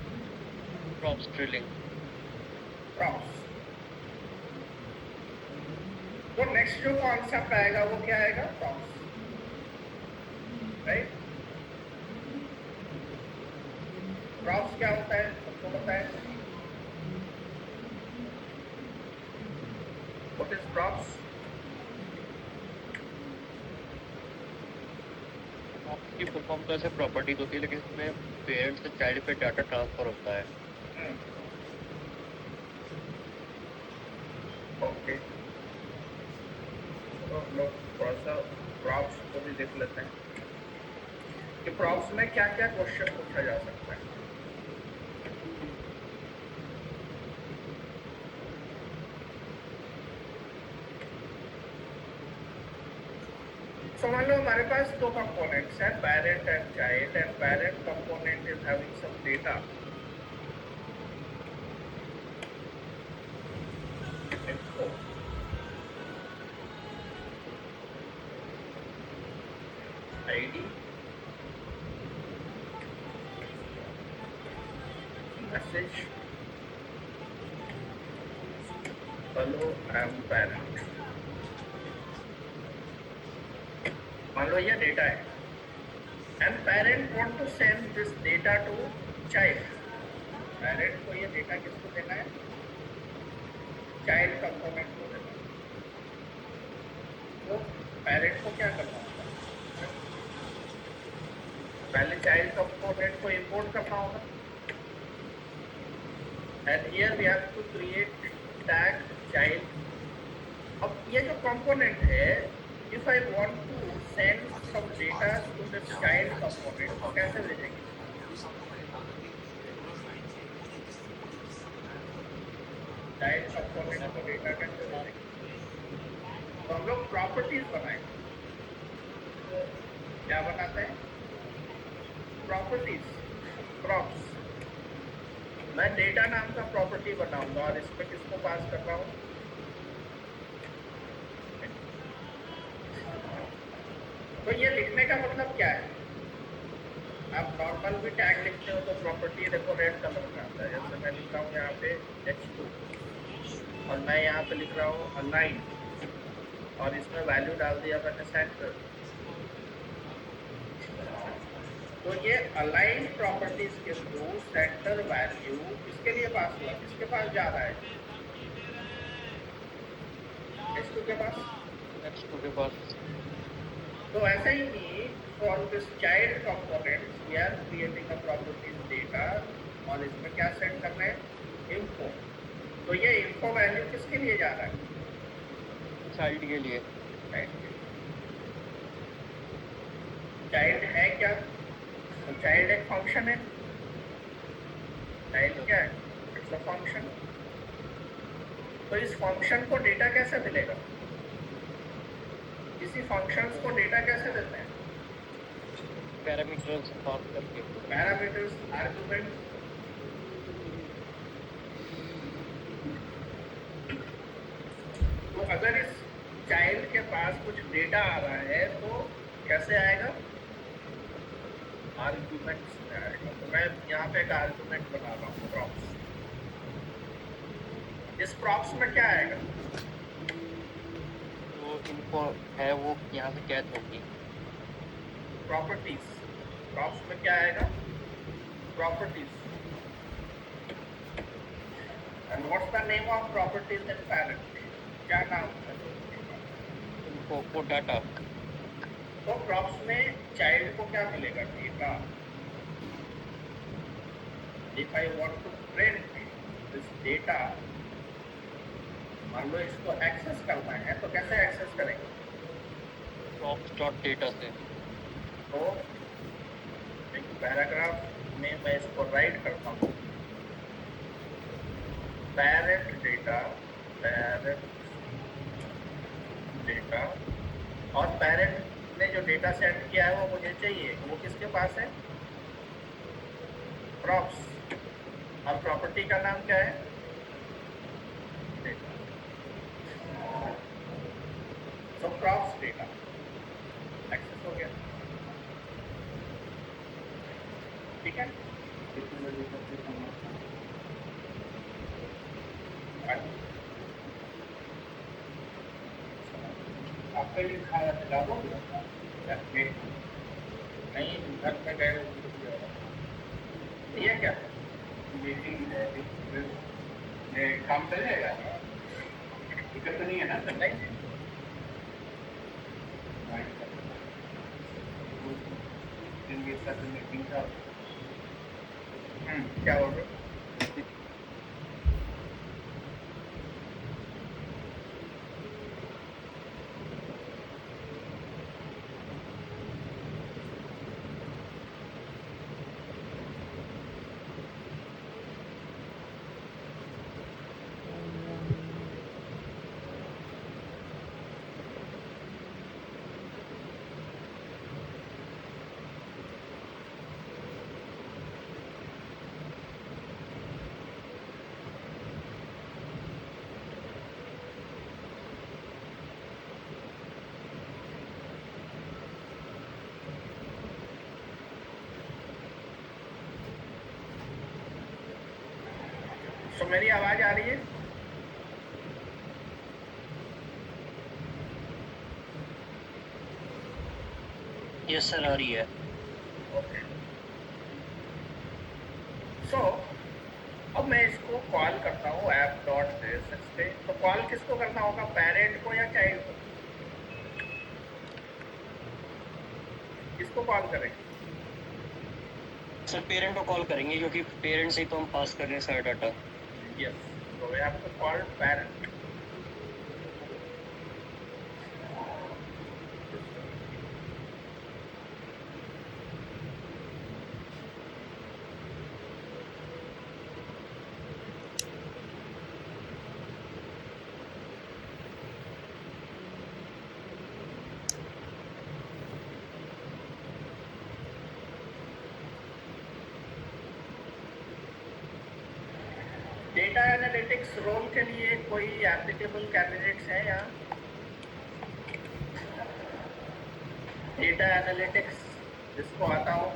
props drilling. Props. तो नेक्स्ट जो concept आएगा वो क्या आएगा, props, right. Props क्या होता है सबको पता है, व्हाट इज प्रॉप्स? आपकी फुल फॉर्म तो ऐसे प्रॉपर्टीज होती है, लेकिन इसमें पेरेंट्स से चाइल्ड पे डाटा ट्रांसफर होता है। ओके, तो हम लोग थोड़ा सा प्रॉप्स को भी देख लेते हैं कि प्रॉप्स में क्या क्या क्वेश्चन पूछा जा सकता है। समझ लो हमारे पास दो कंपोनेंट्स हैं, parent and child, and parent component is having some data. ID, message, hello I am parent। मान लो ये डेटा है, and parent want to send this data to child. Parent को ये डेटा किसको देना है, चाइल्ड कंपोनेंट को देना है। तो पेरेंट को क्या करना होगा, पहले चाइल्ड कंपोनेंट को इंपोर्ट करना होगा, and here we have to create tag child. अब ये जो कंपोनेंट है, if I want to send some data to this child component, तो कैसे भेजेंगे, चाइल्ड कंपोनेंट को डेटा कैसे भेजेंगे? तो हम लोग प्रॉपर्टीज बनाएंगे। क्या बनाते हैं, प्रॉपर्टीज, प्रॉप्स। मैं डेटा नाम का प्रॉपर्टी बनाऊंगा और इस पे किसको पास कर रहा हूँ, तो ये लिखने का मतलब क्या है, आप नॉर्मल भी टैग लिखते हो तो प्रॉपर्टी देखो रेड कलर में आता है। जैसे मैं लिख रहा हूँ यहाँ पे h2 और मैं यहाँ पे लिख रहा हूँ अलाइन, और इसमें वैल्यू डाल दिया मैंने सेंटर। तो ये अलाइन प्रॉपर्टीज के थ्रू सेंटर वैल्यू किसके लिए पास हुआ, किसके पास जा रहा है, h2 के पास, x2 के पास। तो ऐसे ही for this child component we are creating a properties data, और इसमें क्या सेट करना है, इन्फो। तो ये इन्फो वैल्यू किसके लिए जा रहा है, चाइल्ड के लिए। चाइल्ड है क्या, तो चाइल्ड एक फंक्शन है, चाइल्ड क्या है, इट्स अ फंक्शन। तो इस फंक्शन को डेटा कैसे मिलेगा, किसी फंक्शंस को डेटा कैसे देते हैं, पैरामीटर्स पास करके। Parameters, argument. तो अगर इस चाइल्ड के पास कुछ डेटा आ रहा है तो कैसे आएगा, आर्गुमेंट्स में आएगा। तो मैं यहाँ पे एक आर्गुमेंट बना रहा हूँ प्रॉप्स। इस प्रॉप्स में क्या आएगा? जो इनको है वो यहाँ से कैच होगी। प्रॉपर्टीज। प्रॉप्स में क्या आएगा? Properties. And what's the name of properties in parent? क्या नाम है property का? इनको को डाटा तो प्रॉप्स में चाइल्ड को क्या मिलेगा? Data. If I want to print this data, मान लो इसको एक्सेस करना है तो कैसे एक्सेस करेंगे? प्रॉप्स डॉट डेटा से। तो एक पैराग्राफ में मैं इसको राइट करता हूँ, पैरेंट डेटा, पैरेंट डेटा, और पैरेंट ने जो डेटा सेंड किया है वो मुझे चाहिए, वो किसके पास है? प्रॉप्स। और प्रॉपर्टी का नाम क्या है? डेटा। तो प्रॉप्स डेटा एक्सेस हो गया, ठीक है। आपके लिए खाया खिला दो नहीं, घर में गए ये क्या मीटिंग है, ये काम चल जाएगा, दिक्कत तो नहीं है ना? नहीं, दिन के साथ मीटिंग का क्या बोल रहे हो? तो मेरी आवाज आ रही है? यस सर, आ रही है। ओके। सो अब मैं इसको कॉल करता हूँ ऐप डॉट जेएसएक्स पे। तो कॉल किसको करना होगा, पेरेंट को या चाइल्ड को? किसको कॉल करेंगे? सर पेरेंट को कॉल करेंगे क्योंकि पेरेंट से ही तो हम पास कर रहे हैं सारा डाटा। यस, तो we have to call parent. Data analytics role के लिए कोई एप्लीकेबल कैंडिडेट्स हैं यहाँ? डेटा एनालिटिक्स जिसको आता हो?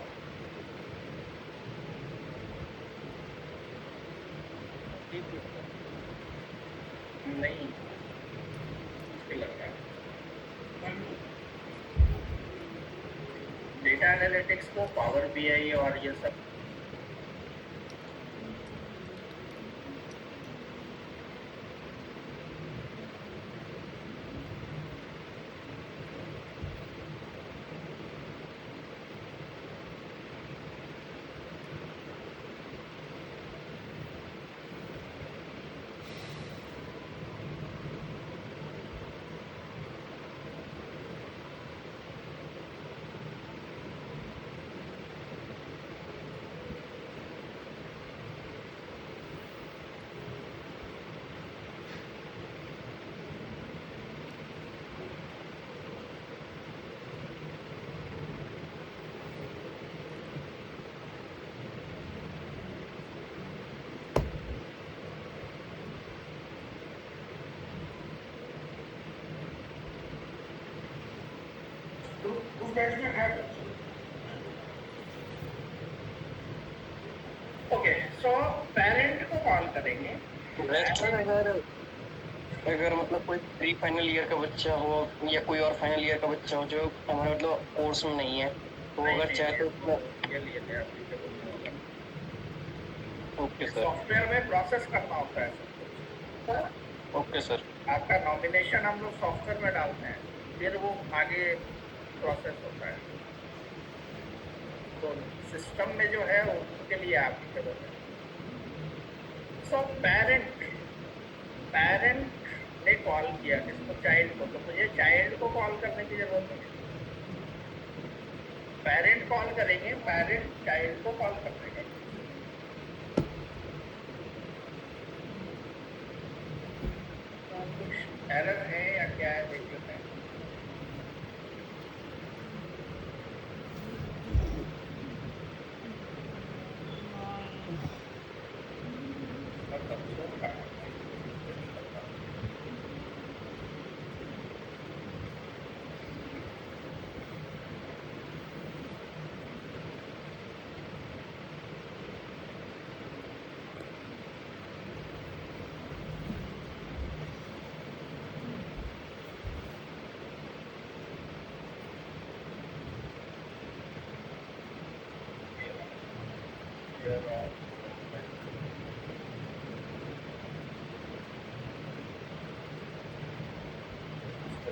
नहीं, मुश्किल लगता है। डेटा एनालिटिक्स को पावर बीआई और ये सब ओके। सो पेरेंट को कॉल करेंगे सर अगर मतलब कोई प्री फाइनल ईयर का बच्चा हो या कोई और फाइनल ईयर का बच्चा हो जो हमारे मतलब कोर्स में नहीं है तो नहीं, अगर नहीं, चाहे तो ये लिए थे applicable नहीं होगा। ओके सर सॉफ्टवेयर में प्रोसेस करना होता है सब कुछ। ओके सर आपका नॉमिनेशन हम लोग सॉफ्टवेयर में डालते हैं, फिर वो आगे प्रोसेस होता है। तो सिस्टम में जो है उसके लिए एप्लीकेबल है। सो पेरेंट ने कॉल किया किसको, चाइल्ड को, तो मुझे चाइल्ड को कॉल करने की जरूरत नहीं है। पेरेंट कॉल करेंगे, पेरेंट चाइल्ड को कॉल कर देंगे। तो कुछ एरर है या क्या है देख लेते हैं।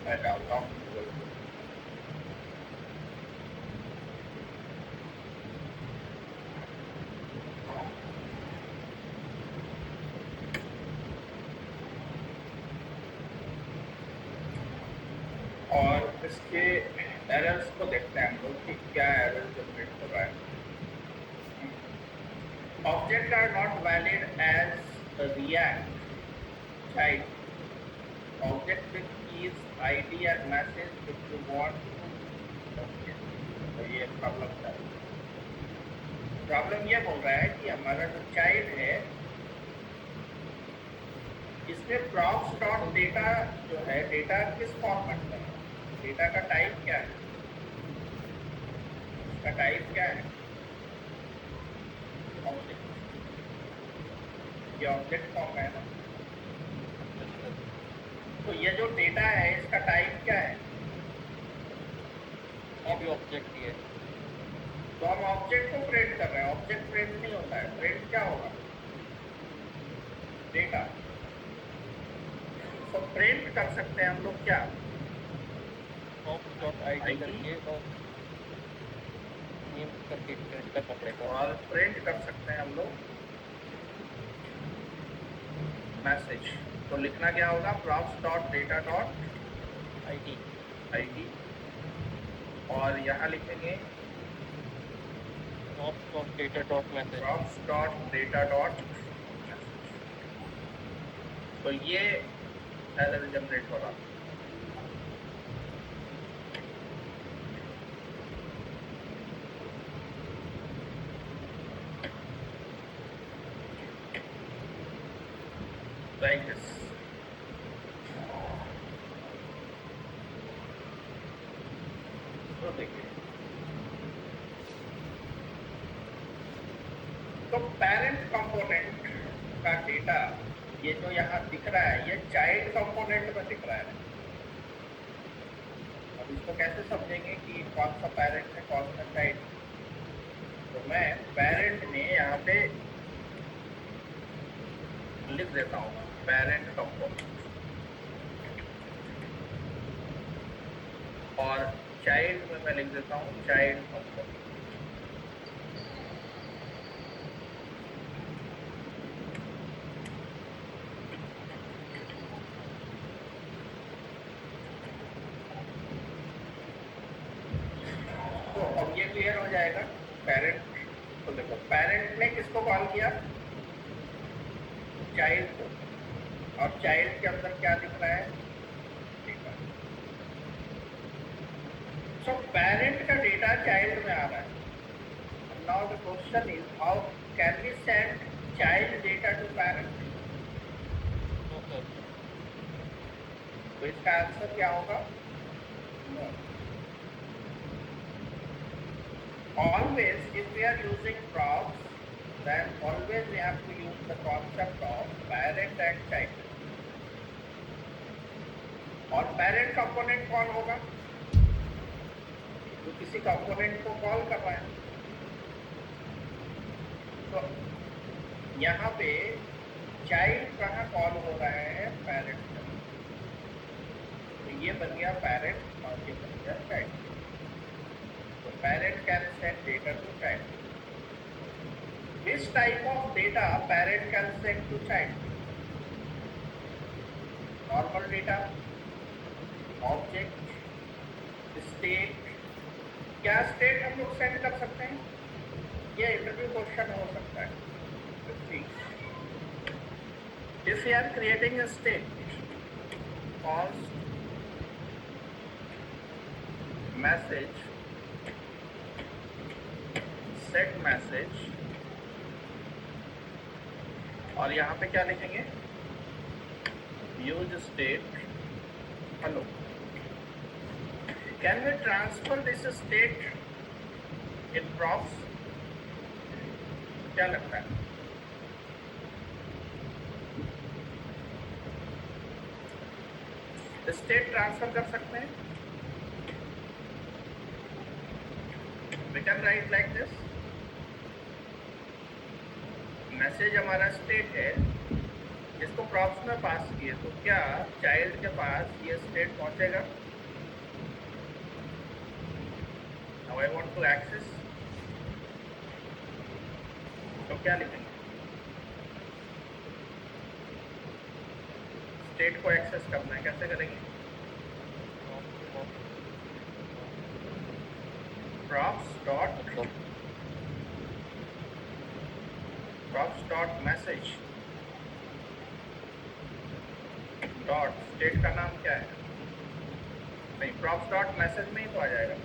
मैं डालता हूँ गूगल पे। और इसके एरर्स को देखते हैं हम लोग कि क्या एरर जनरेट हो रहा है। Object are not valid as React child object with keys ID and message if you want to. तो ये प्रॉब्लम है। प्रॉब्लम ये बोल रहा है कि हमारा जो चाइल्ड है इसमें प्रॉप्स डॉट डेटा जो है, डेटा किस फॉर्मेट में है, डेटा का टाइप क्या है, इसका टाइप क्या है, ऑब्जेक्ट। ये ऑब्जेक्ट फॉर्म है ना, तो ये जो डेटा है इसका टाइप क्या है, ये भी ऑब्जेक्ट ही है। तो हम ऑब्जेक्ट को प्रिंट कर रहे हैं। ऑब्जेक्ट प्रिंट नहीं होता है, प्रिंट क्या होगा, डेटा। तो प्रिंट कर सकते हैं हम लोग क्या, ID करके और नेम करके प्रिंट करना पड़ेगा। और प्रिंट कर सकते हैं हम लोग मैसेज। तो लिखना क्या होगा, props dot data dot ID ID, और यहाँ लिखेंगे data dot message। props dot data dot. तो ये एरर जनरेट हो रहा। Like this. तो देखिए, तो पेरेंट कंपोनेंट का डेटा ये जो यहाँ दिख रहा है ये चाइल्ड कंपोनेंट में दिख रहा है। अब इसको कैसे समझेंगे कि कौन सा पेरेंट है कौन सा चाइल्ड। तो मैं पेरेंट में यहाँ पे लिख देता हूँ पेरेंट कंपोनेंट, और चाइल्ड में मैं लिख देता हूँ चाइल्ड कंपोनेंट। तो अब ये क्लियर हो जाएगा। पेरेंट, तो देखो पेरेंट ने किसको कॉल किया, चाइल्ड को, और चाइल्ड के अंदर क्या दिख रहा है, डेटा। सो पेरेंट का डेटा चाइल्ड में आ रहा है। Now the question is how can we send child data to parent. तो इसका आंसर क्या होगा, no. Always, if we are using props, then always we have to use the concept of parent parent and child, और parent component कौन होगा? तो किसी component को कॉल कर रहा है। तो यहाँ पे चाइल्ड कहाँ कॉल हो रहा है? पेरेंट। तो ये बन गया पेरेंट और ये बन गया चाइल्ड। तो parent can send data to child. Which type of data parent can send to child? Normal data, object, state. क्या state हम लोग सेंड कर सकते हैं? ये इंटरव्यू क्वेश्चन हो सकता है। If we are creating a state, const message, set message, और यहाँ पे क्या लिखेंगे? Use state hello. Can we transfer this state in props? क्या लगता है? स्टेट ट्रांसफर कर सकते हैं? We can write like this. Message हमारा स्टेट है जिसको प्रॉप्स में पास किए, तो क्या चाइल्ड के पास ये स्टेट पहुंचेगा? Now I want to access, तो क्या लिखेंगे? स्टेट को एक्सेस करना है, कैसे करेंगे? Props dot message dot state का नाम क्या है? नहीं, प्रॉप्स डॉट मैसेज में ही तो आ जाएगा।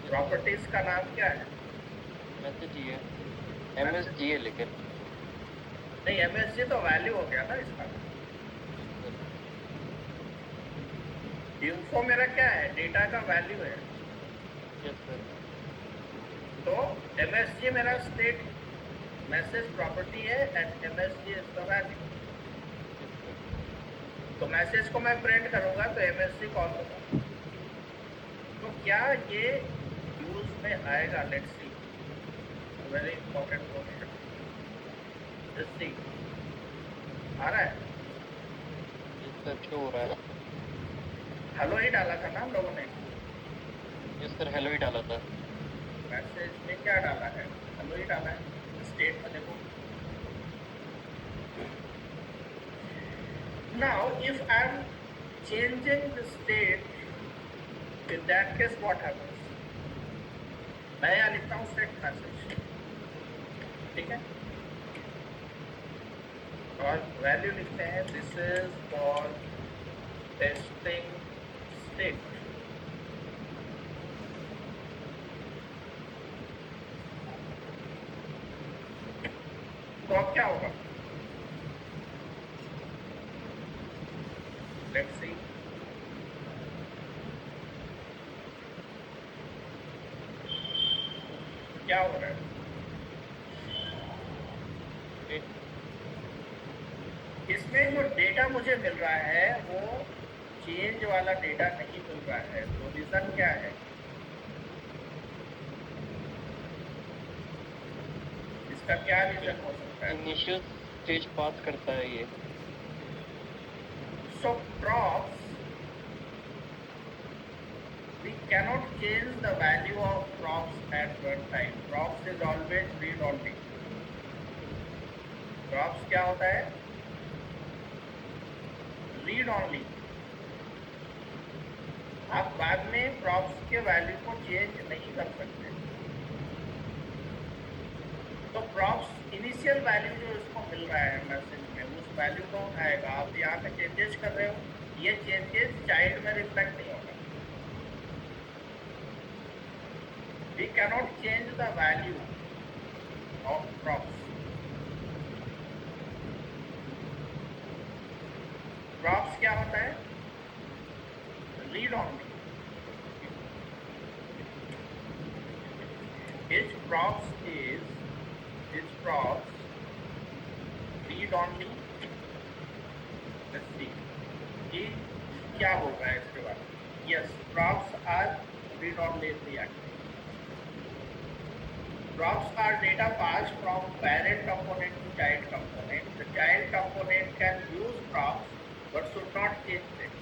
प्रॉपर्टीज का नाम क्या है? मैसेज ही है, MSG है लेकिन नहीं, MSG तो वैल्यू हो गया ना इसका। इन्फो मेरा क्या है? डेटा का वैल्यू है। Yes sir. तो MSG मेरा स्टेट मैसेज प्रॉपर्टी है and MSG is the value. तो मैसेज को मैं प्रिंट करूंगा तो MSG कॉल होगा। तो क्या ये यूज में आएगा? Let's see, very important question. Let's see, आ रहा है? यस सर, शो हो रहा है। हेलो ही डाला था ना हम लोगों ने। यस सर, हेलो ही डाला था। मैसेज में क्या डाला है? हेलो ही डाला है। स्टेट में देखो। Now, if I'm changing the state, in that case what happens? मैं यहाँ लिखता हूँ set message, ठीक है? और वैल्यू लिखते हैं this is for testing state. तो अब क्या होगा? Let's see. क्या हो रहा है? इसमें जो डेटा मुझे मिल रहा है वो चेंज वाला डेटा नहीं मिल रहा है। तो रीजन क्या है? इसका क्या रीजन हो सकता है? इनिशियल स्टेज पास करता है ये। So props, we cannot change the value of props at runtime. Props is always read only. Props क्या होता है? Read only. आप बाद में props के वैल्यू को चेंज नहीं कर सकते। तो props इनिशियल वैल्यू जो इसको मिल रहा है मैसेज में, उस वैल्यू को उठाएगा। आप यहाँ पे चेंजेस कर रहे हो, ये चेंजेस चाइल्ड में रिफ्लेक्ट नहीं होगा। We cannot change the value of props. Props क्या होता है? Read only. Its props read only let's see कि क्या हो रहा है इसके बाद. Yes, props are read-only react. Props are data passed from parent component to child component. The child component can use props but should not change them.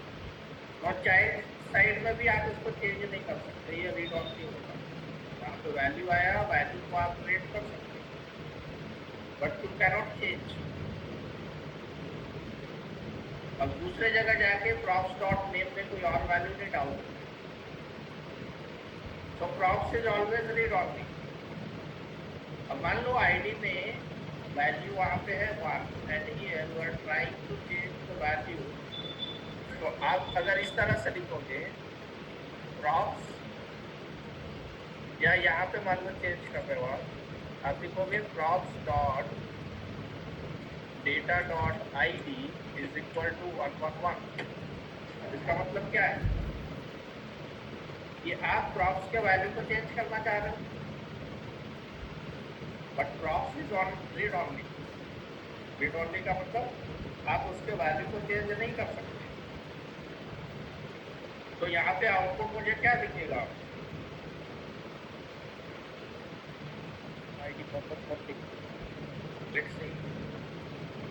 और child side में भी आप इसको चेंज नहीं कर सकते, ये रीड ऑनली होगा. वहाँ पे वैल्यू आया, वैल्यू को आप रीड कर सकते हैं बट यू कैनॉट चेंज. अब दूसरे जगह जाके props डॉट नेम में कोई और वैल्यू नहीं डाल सकते. तो props is always read only. अब मान लो आईडी में वैल्यू वहाँ पे है 1 and here you are trying to change the value. तो आप अगर इस तरह से लिखोगे props, या यहाँ पे मान लो चेंज कर रहे हो आप लिखोगे props dot data dot ID is equal to 111. इसका मतलब क्या है कि आप props के वैल्यू को चेंज करना चाह रहे हो but props is on read only. Read only का मतलब आप उसके वैल्यू को चेंज नहीं कर सकते. तो यहाँ पे आउटपुट मुझे क्या दिखेगा? आईडी प्रॉपर कर दी. लेट्स सी,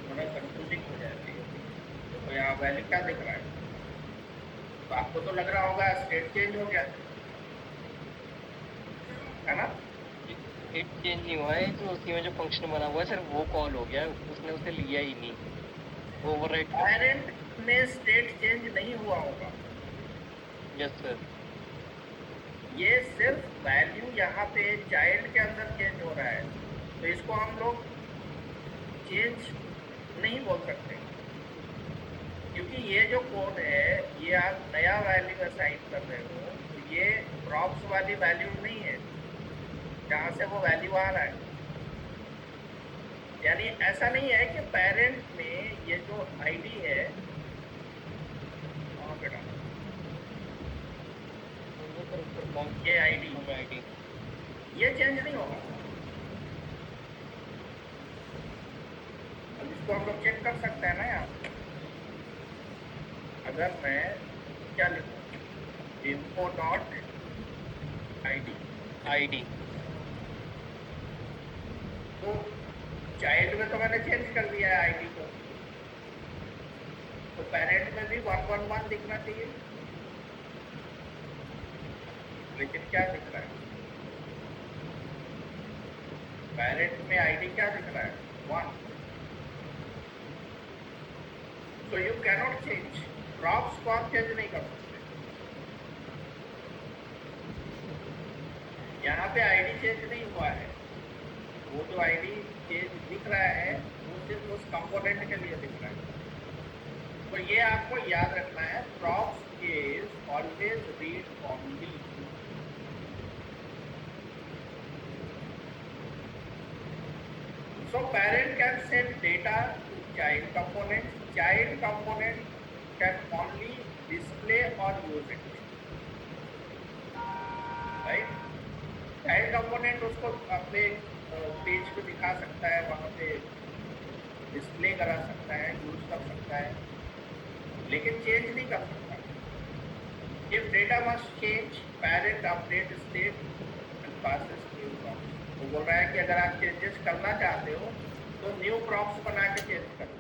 थोड़ा कंफ्यूजिंग हो जाती है. तो यहाँ वैल्यू क्या दिख रहा है? तो आपको तो लग रहा होगा स्टेट चेंज हो गया है ना? स्टेट चेंज नहीं हुआ है, तो उसी में जो फंक्शन बना हुआ है सर वो कॉल हो गया, उसने उसे लिया ही नहीं, ओवरराइट. पेरेंट में स्टेट चेंज नहीं हुआ होगा. Yes sir. ये सिर्फ वैल्यू यहाँ पे चाइल्ड के अंदर चेंज हो रहा है. तो इसको हम लोग चेंज नहीं बोल सकते क्योंकि ये जो कोड है ये आप नया वैल्यू असाइन कर रहे हो. तो ये प्रॉप्स वाली वैल्यू नहीं है जहाँ से वो वैल्यू आ रहा है. यानी ऐसा नहीं है कि पेरेंट में ये जो आईडी है बेटा ये आईडी ये चेंज नहीं होगा. अब इसको हम लोग चेक कर सकते हैं ना यार. अगर मैं क्या लिखूँ info डॉट आईडी तो चाइल्ड में तो मैंने चेंज कर दिया है आईडी को. तो पेरेंट में भी 111 दिखना चाहिए. लेकिन क्या दिख रहा है? पेरेंट में आईडी क्या दिख रहा है? 1. तो यू कैनॉट चेंज. प्रॉप्स को आप चेंज नहीं कर सकते. यहाँ पे आईडी चेंज नहीं हुआ है. वो जो आईडी चेंज दिख रहा है वो सिर्फ उस कंपोनेंट के लिए दिख रहा है. तो ये आपको याद रखना है. Props is always read only. So parent can send data to child component. Child component can only display or use it. Right? Child component उसको अपने पेज पे दिखा सकता है, वहाँ पे डिस्प्ले करा सकता है, यूज कर सकता है, लेकिन चेंज नहीं कर सकता. If data must change, parent update state and passes new props. तो बोल रहा है कि अगर आप चेंजेस करना चाहते हो तो न्यू प्रॉप्स बना के चेंज करो.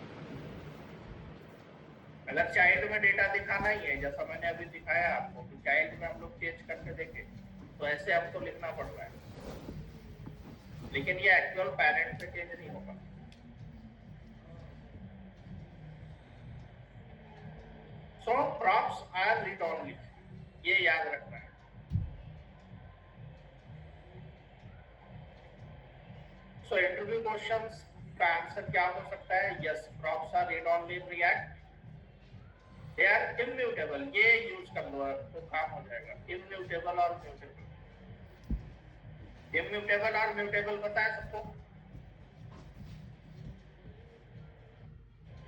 अगर चाइल्ड में डेटा दिखाना ही है जैसा मैंने अभी दिखाया आपको कि चाइल्ड में हम लोग चेंज करके देखें तो ऐसे आपको लिखना पड़ रहा है. लेकिन ये एक्चुअल पेरेंट पे चेंज नहीं होगा. सो प्रॉप्स आर रीड ऑनली. ये याद रखना है. So interview questions का आंसर क्या हो सकता है? Yes, props are read only in React. They are immutable. ये यूज कर लो तो काम हो जाएगा. Immutable और mutable. Immutable और mutable पता है सबको?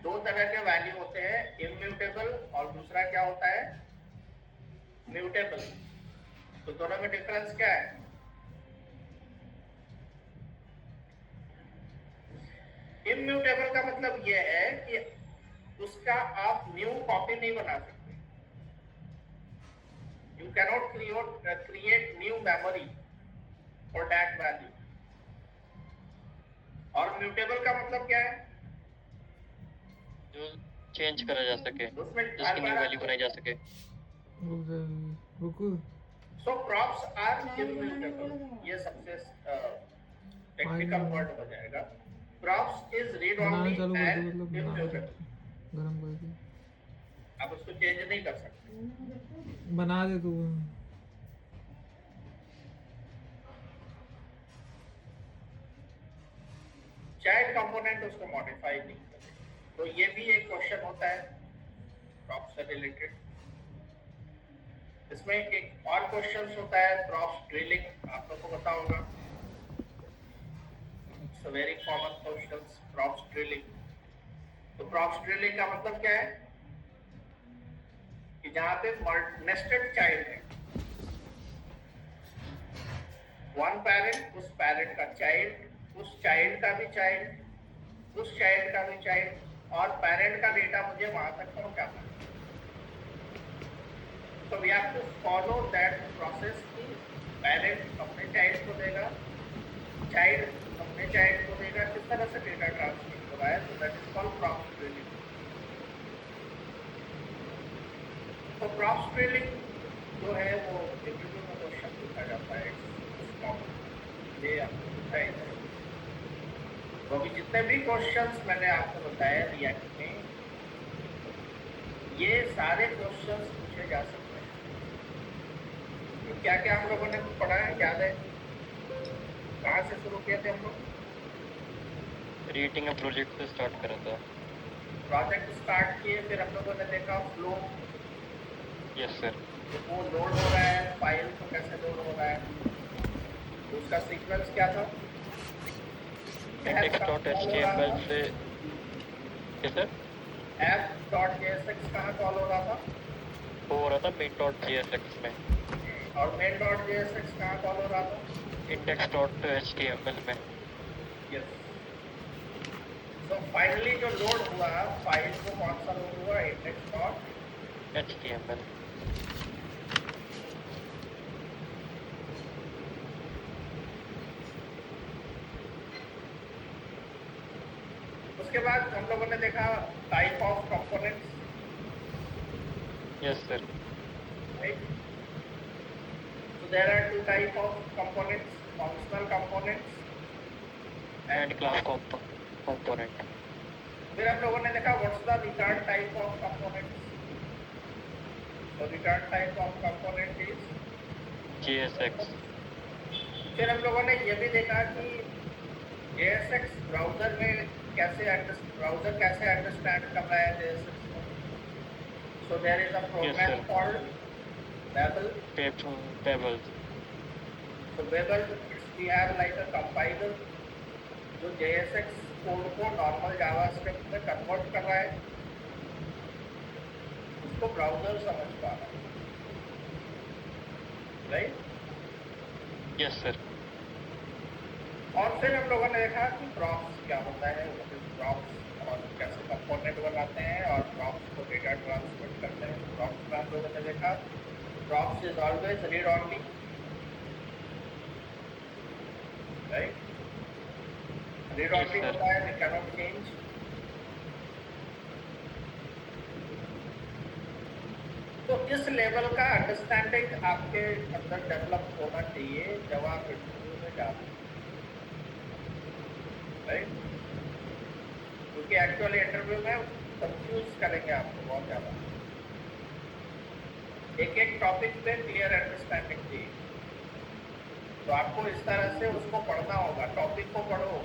दो तरह के वैल्यू होते हैं, immutable और दूसरा क्या होता है? Mutable. तो दोनों में डिफरेंस क्या है? इम्यूटेबल का मतलब यह है कि उसका आप न्यू कॉपी नहीं बना सकते. You cannot create new memory for that value. और म्यूटेबल का मतलब क्या है? जो चेंज करा जा सके, उसमें जिसकी न्यू वैल्यू बनाई जा सके. रुको. So props are immutable. ये सबसे टेक्निकल वर्ड हो जाएगा. Props is read banana only चालू कर दो, and मतलब बनाना immutable. गरम करके आप उसको चेंज नहीं कर सकते. बना दे तू. चाइल्ड कंपोनेंट उसको मॉडिफाई नहीं करे. तो ये भी एक क्वेश्चन होता है प्रॉप से रिलेटेड. इसमें एक और क्वेश्चन होता है प्रॉप्स ड्रिलिंग. आप लोगों को पता होगा. It's a very common question, props drilling. तो प्रॉप्स ड्रिलिंग का मतलब क्या है कि जहां पे नेस्टेड चाइल्ड है, वन पेरेंट, उस पेरेंट का चाइल्ड, उस चाइल्ड का भी चाइल्ड, उस चाइल्ड का भी चाइल्ड, और पेरेंट का डेटा मुझे वहां तक पहुंचाना है. तो we have to follow that process की पेरेंट अपने चाइल्ड को देगा, चाइल्ड अपने चाइल्ड को देगा, किस तरह से डेटा ट्रांसमिट हो रहा है. तो that is called props drilling. तो प्रॉप्स ड्रिलिंग जो है वो इंटरव्यू में क्वेश्चन पूछा जाता है. ये आपको बताया. तो अभी जितने भी क्वेश्चंस मैंने आपको बताए रिएक्ट में, ये सारे क्वेश्चंस पूछे जा सकते हैं. तो क्या क्या हम लोगों ने पढ़ा है, याद है? कहाँ से शुरू किए थे हम लोग? क्रिएटिंग अ प्रोजेक्ट से स्टार्ट करा था. प्रोजेक्ट स्टार्ट किए, फिर हम लोगों ने देखा फ्लो. Yes sir. वो लोड हो रहा है, फाइल को कैसे लोड हो रहा है, उसका सीक्वेंस क्या था. index.html से. Yes sir. app.jsx कहाँ कॉल हो रहा था? वो हो रहा था main.jsx में. और main.jsx कहाँ कॉल हो रहा था? index.html में. यस. तो फाइनली जो लोड हुआ फाइल को, कौन सा लोड हुआ? html. उसके बाद हम लोगों ने देखा type of components. Yes sir. Right. So there are two type of components, functional components and class component. फिर हम लोगों ने देखा what's the return type of components. So return type of component is JSX. फिर हम लोगों ने ये भी देखा कि JSX ब्राउजर में ब्राउजर कैसे अंडरस्टैंड कर रहा है JSX को. So there is a program sir. called Babel. Pebbles. So Babel, we have like a compiler जो JSX कोड को नॉर्मल जावास्क्रिप्ट में कन्वर्ट कर रहा है, उसको ब्राउजर समझ पा रहा है. राइट. Yes sir. और फिर हम लोगों ने देखा कि प्रॉप्स क्या होता है, प्रॉप्स और कैसे कंपोनेंट बनाते हैं और प्रॉप्स को डेटा ट्रांसमिट करते हैं. प्रॉप्स में हम लोगों ने देखा props is always read only. Right. Read only होता है, वी कैन नॉट चेंज. तो इस लेवल का अंडरस्टैंडिंग आपके अंदर डेवलप होना चाहिए जब आप इंटरव्यू में जाते हैं. राइट. क्योंकि एक्चुअली इंटरव्यू में कंफ्यूज करेंगे आपको बहुत ज़्यादा. एक एक टॉपिक पे क्लियर अंडरस्टैंडिंग चाहिए. तो आपको इस तरह से उसको पढ़ना होगा. टॉपिक को पढ़ो,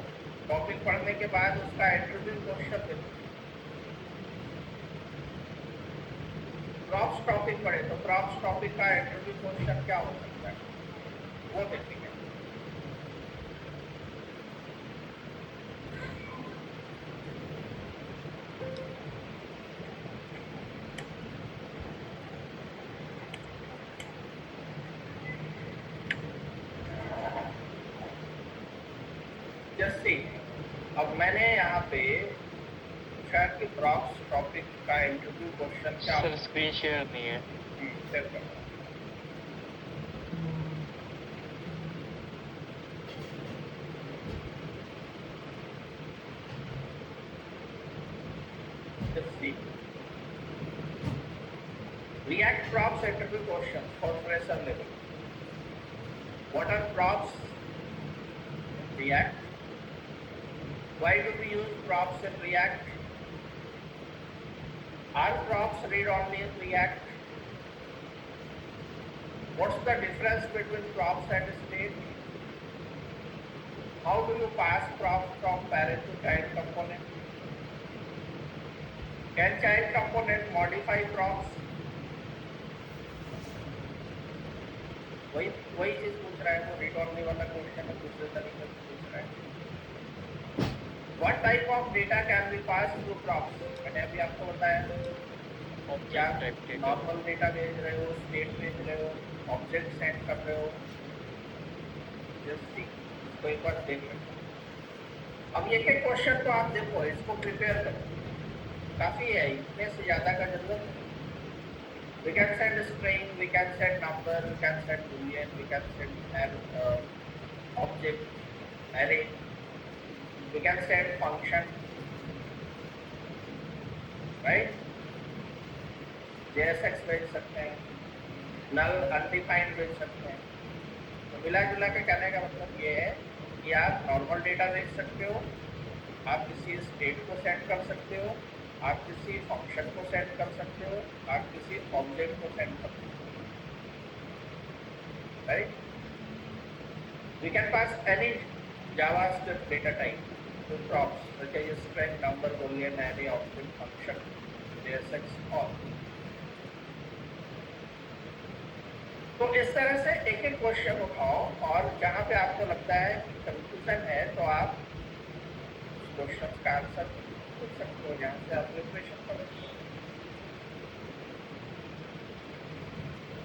टॉपिक पढ़ने के बाद उसका इंटरव्यू क्वेश्चन देखो. प्रॉप्स टॉपिक पढ़े तो प्रॉप्स टॉपिक का इंटरव्यू क्वेश्चन क्या हो सकता है वो देखेंगे. जैसे अब मैंने यहाँ पे पूछा कि प्रॉप्स टॉपिक का इंटरव्यू क्वेश्चन क्या सर स्क्रीन शेयर नहीं है। शेयर करो। Just see. React props interview questions for fresher level. What are props in React? Why do we use props in React? Are props read-only in React? What's the difference between props and state? How do you pass props from parent to child component? Can child component modify props? वही चीज पूछ रहा है, वो read only वाला question है, दूसरे तरीके से पूछ रहा है। What type of data can be passed through props? मैंने अभी आपको बताया, क्या नॉर्मल डेटा भेज रहे हो, स्टेट भेज रहे हो, ऑब्जेक्ट सेंड कर रहे हो, जस्ट सी, इसको एक बार देख लो। अब एक एक क्वेश्चन तो आप देखो, इसको प्रिपेयर करो, काफी है, इतने से ज्यादा का जरूरत नहीं। We can send string, we can send number, we can send boolean, we can send an object, array, we can send function, right? JSX भेज सकते हैं, null undefined भेज सकते हैं। तो मिला जुला के कहने का मतलब ये है कि आप नॉर्मल डेटा भेज सकते हो, आप किसी स्टेट को सेट कर सकते हो, आप किसी फंक्शन को सेट कर सकते हो, आप किसी ऑब्जेक्ट को सेट कर सकते हो, right? We can pass any JavaScript data type to props such as string, number, boolean, array, object, function, JSX all. तो इस तरह से एक एक क्वेश्चन उठाओ और जहाँ पे आपको लगता है कि कंफ्यूजन है तो आप क्वेश्चन का आंसर पूछ सकते हो, जहाँ से आप प्रिपरेशन करो।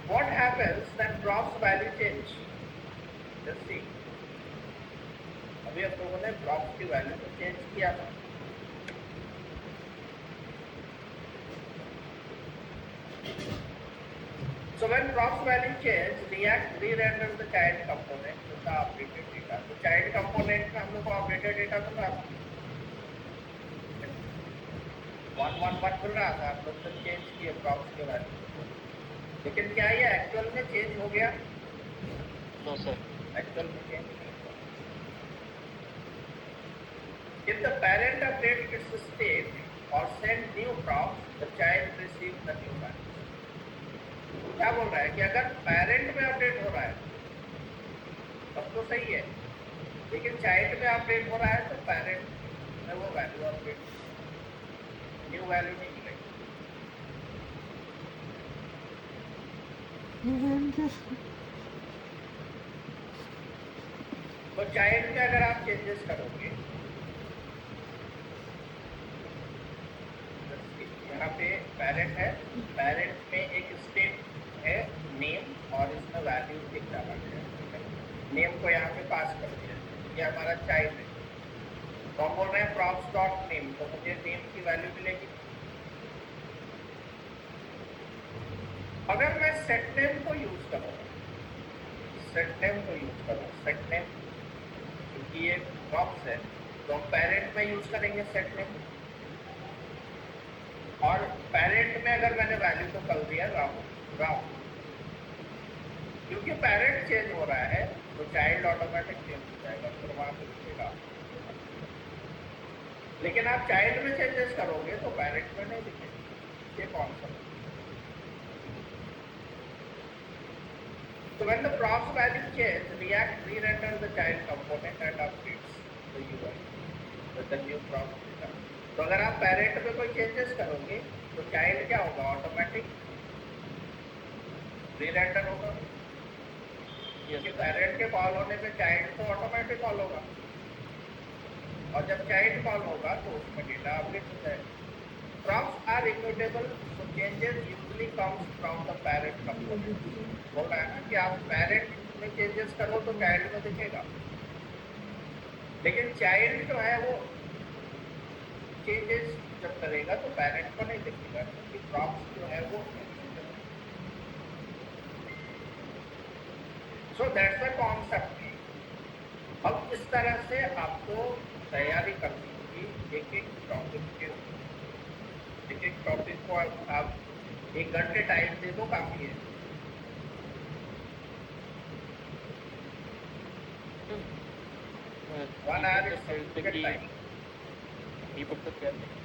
What happens when props value change? Just see. अभी हम लोगों ने props की वैल्यू को चेंज किया था। So when props value change, React re-renders the child component with the updated data. तो child component में हम लोग को updated data मिल रहा था, 111 मिल रहा था, आप लोग तो चेंज किए props के वैल्यू, लेकिन क्या ये एक्चुअल में चेंज हो गया? No sir. एक्चुअल में चेंज नहीं हुआ। If the parent updates its state or send new props, the child receives the new value. क्या बोल रहा है कि अगर पेरेंट में अपडेट हो रहा है तब तो सही है, लेकिन चाइल्ड में अपडेट हो रहा है तो पेरेंट में वो वैल्यू अपडेट, न्यू वैल्यू नहीं मिलेगी। तो चाइल्ड में अगर आप चेंजेस करोगे, यहाँ पे पेरेंट है, पेरेंट में एक स्टेट है नेम और इसमें वैल्यू दिख रहा है, नेम को यहाँ पे पास कर दिया, ये हमारा चाइल्ड है। तो हम बोल रहे हैं प्रॉप्स डॉट नेम, तो मुझे नेम की वैल्यू मिलेगी। अगर मैं सेट नेम को यूज करूँगा, सेट नेम को यूज करूँ, सेट नेम क्योंकि ये प्रॉप्स है तो हम पेरेंट में यूज करेंगे सेट नेम, और पेरेंट में अगर मैंने वैल्यू को कर दिया राउंड, क्योंकि पेरेंट चेंज हो रहा है तो चाइल्ड ऑटोमेटिक चेंज हो जाएगा, फिर वहां पे लिखेगा। लेकिन आप चाइल्ड में चेंजेस करोगे तो पेरेंट में नहीं लिखेगा, ये कौन सा? So when the props value change, React re-renders the child component and updates the UI with the new props data. तो अगर आप पेरेंट में कोई चेंजेस करोगे तो चाइल्ड क्या होगा? ऑटोमेटिक री-रेंडर होगा, क्योंकि पेरेंट के कॉल होने पे चाइल्ड तो ऑटोमेटिक कॉल होगा, और जब चाइल्ड कॉल होगा तो उसमें डेटा अपडेट हो जाएगा। Props are immutable, so changes usually comes from the parent component. बोल रहा है ना कि आप पेरेंट में चेंजेस करो तो चाइल्ड में दिखेगा, लेकिन चाइल्ड जो है वो चेंजेस जब करेगा तो पैरेंट को नहीं दिखेगा, क्योंकि प्रॉप्स जो है वो सो दैट्स द कॉन्सेप्ट। अब इस तरह से आपको तैयारी करनी होगी एक एक टॉपिक के ऊपर। एक एक टॉपिक को आप 1 घंटे टाइम दे दो, काफी है। One hour is sufficient time. दीपक तो कहते हैं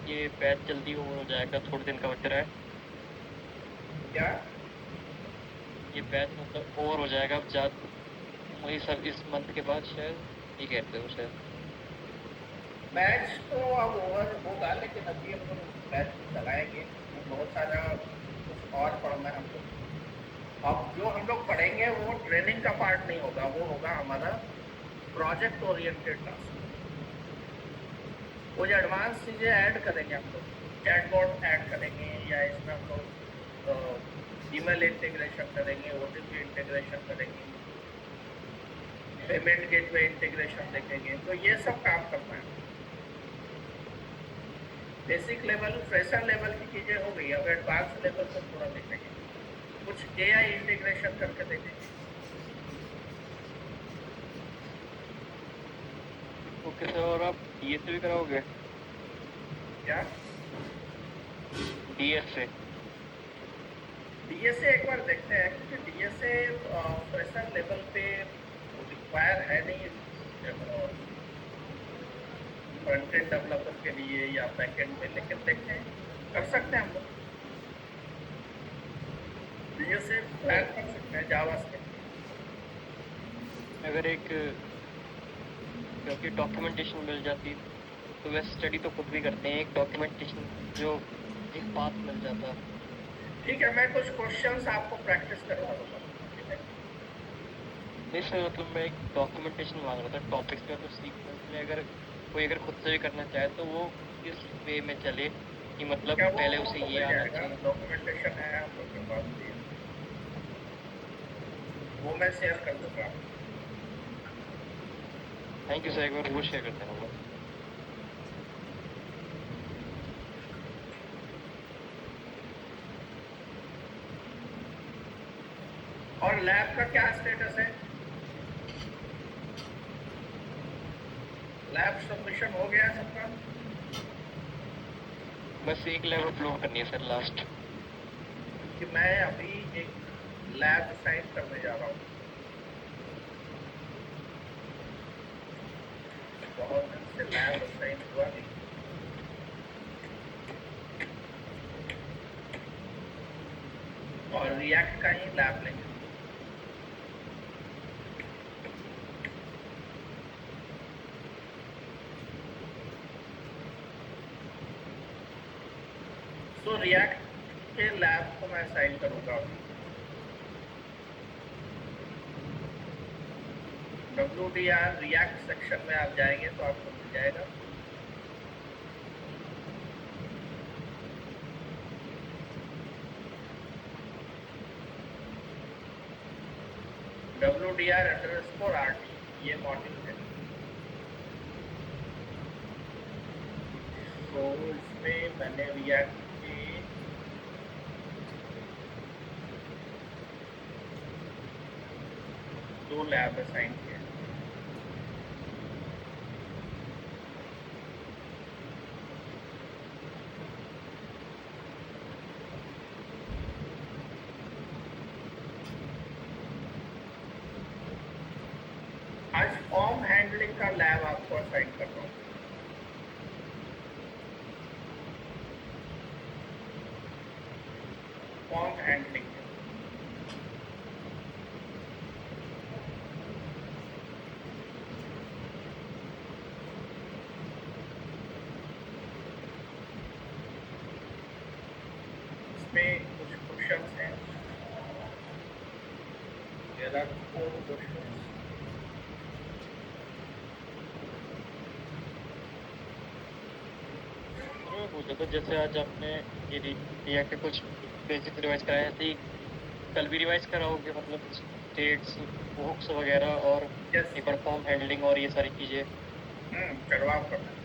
ये बैच जल्दी ओवर हो जाएगा, थोड़े दिन का बच रहा है। क्या ये बैच मतलब ओवर हो जाएगा अब वही सब इस मंथ के बाद शायद ये कहते हो शायद। बैच तो अब ओवर होगा, लेकिन अभी हम लोग बैच चलाएंगे। बहुत सारा कुछ और पढ़ना है हमको। अब जो हम लोग पढ़ेंगे वो ट्रेनिंग का पार्ट नहीं होगा, वो होगा हमारा प्रोजेक्ट ओरिएंटेड टास्क। वो जो एडवांस चीज़ें ऐड करेंगे हम लोग, चैटबॉट ऐड करेंगे, या इसमें हम लोग ईमेल इंटीग्रेशन करेंगे, ओटीपी इंटीग्रेशन करेंगे, पेमेंट गेटवे इंटीग्रेशन देखेंगे। तो ये सब काम करना है। बेसिक लेवल, फ्रेशर लेवल की चीज़ें हो गई। अब एडवांस लेवल पर थोड़ा देखेंगे, कुछ एआई इंटीग्रेशन करके देखेंगे। ओके सर, और आप डीएस भी कराओगे? क्या डीएसए डीएसए एक बार देखते हैं, क्योंकि डीएसए फ्रेशर लेवल पे रिक्वायर है नहीं फ्रंट एंड डेवलपर के लिए या बैक एंड में, लेकिन देखते हैं, कर सकते हैं हम लोग डीएसए ऐड कर सकते हैं जावा से। अगर एक क्योंकि डॉक्यूमेंटेशन मिल जाती तो वैसे स्टडी तो खुद भी करते हैं, एक डॉक्यूमेंटेशन जो एक पाथ मिल जाता। ठीक है, मैं कुछ क्वेश्चंस आपको प्रैक्टिस करवा दूंगा। नहीं सर, मतलब मैं एक डॉक्यूमेंटेशन मांग रहा था टॉपिक्स में, तो सीक्वेंस में अगर कोई खुद से भी करना चाहे तो वो किस वे में चले कि मतलब क्या वो पहले उसे ये आना चाहिए। डॉक्यूमेंटेशन है हम लोग के पास भी, वो मैं शेयर कर दूंगा। थैंक यू सर, एक बार वो शेयर करते हैं। और लैब का क्या स्टेटस है? लैब सबमिशन हो गया सबका? बस एक लैब अपलोड करनी है सर लास्ट। कि मैं अभी एक लैब साइन करने जा रहा हूँ। बहुत दिन से लैब साइन हुआ नहीं। और रिएक्ट का ही लैब लेंगे। तो रिएक्ट के लैब को मैं साइन करूंगा। WDR रिएक्ट सेक्शन में आप जाएंगे तो आपको मिल जाएगा। WDR_RT ये मॉड्यूल है। तो इसमें मैंने रिएक्ट के दो लैब असाइन किए। आज फॉर्म हैंडलिंग का लैब आपको असाइन कर रहा हूँ। फॉर्म हैंडलिंग इसमें कुछ क्वेश्चंस हैं। There are 4 questions. पूछा तो जैसे आज आपने ये रिएक्ट के कुछ बेसिक रिवाइज कराया, ऐसे ही कल भी रिवाइज कराओगे, मतलब स्टेट्स हुक्स वगैरह और Yes. एक बार फॉर्म हैंडलिंग और ये सारी चीज़ें। करवाओ करना।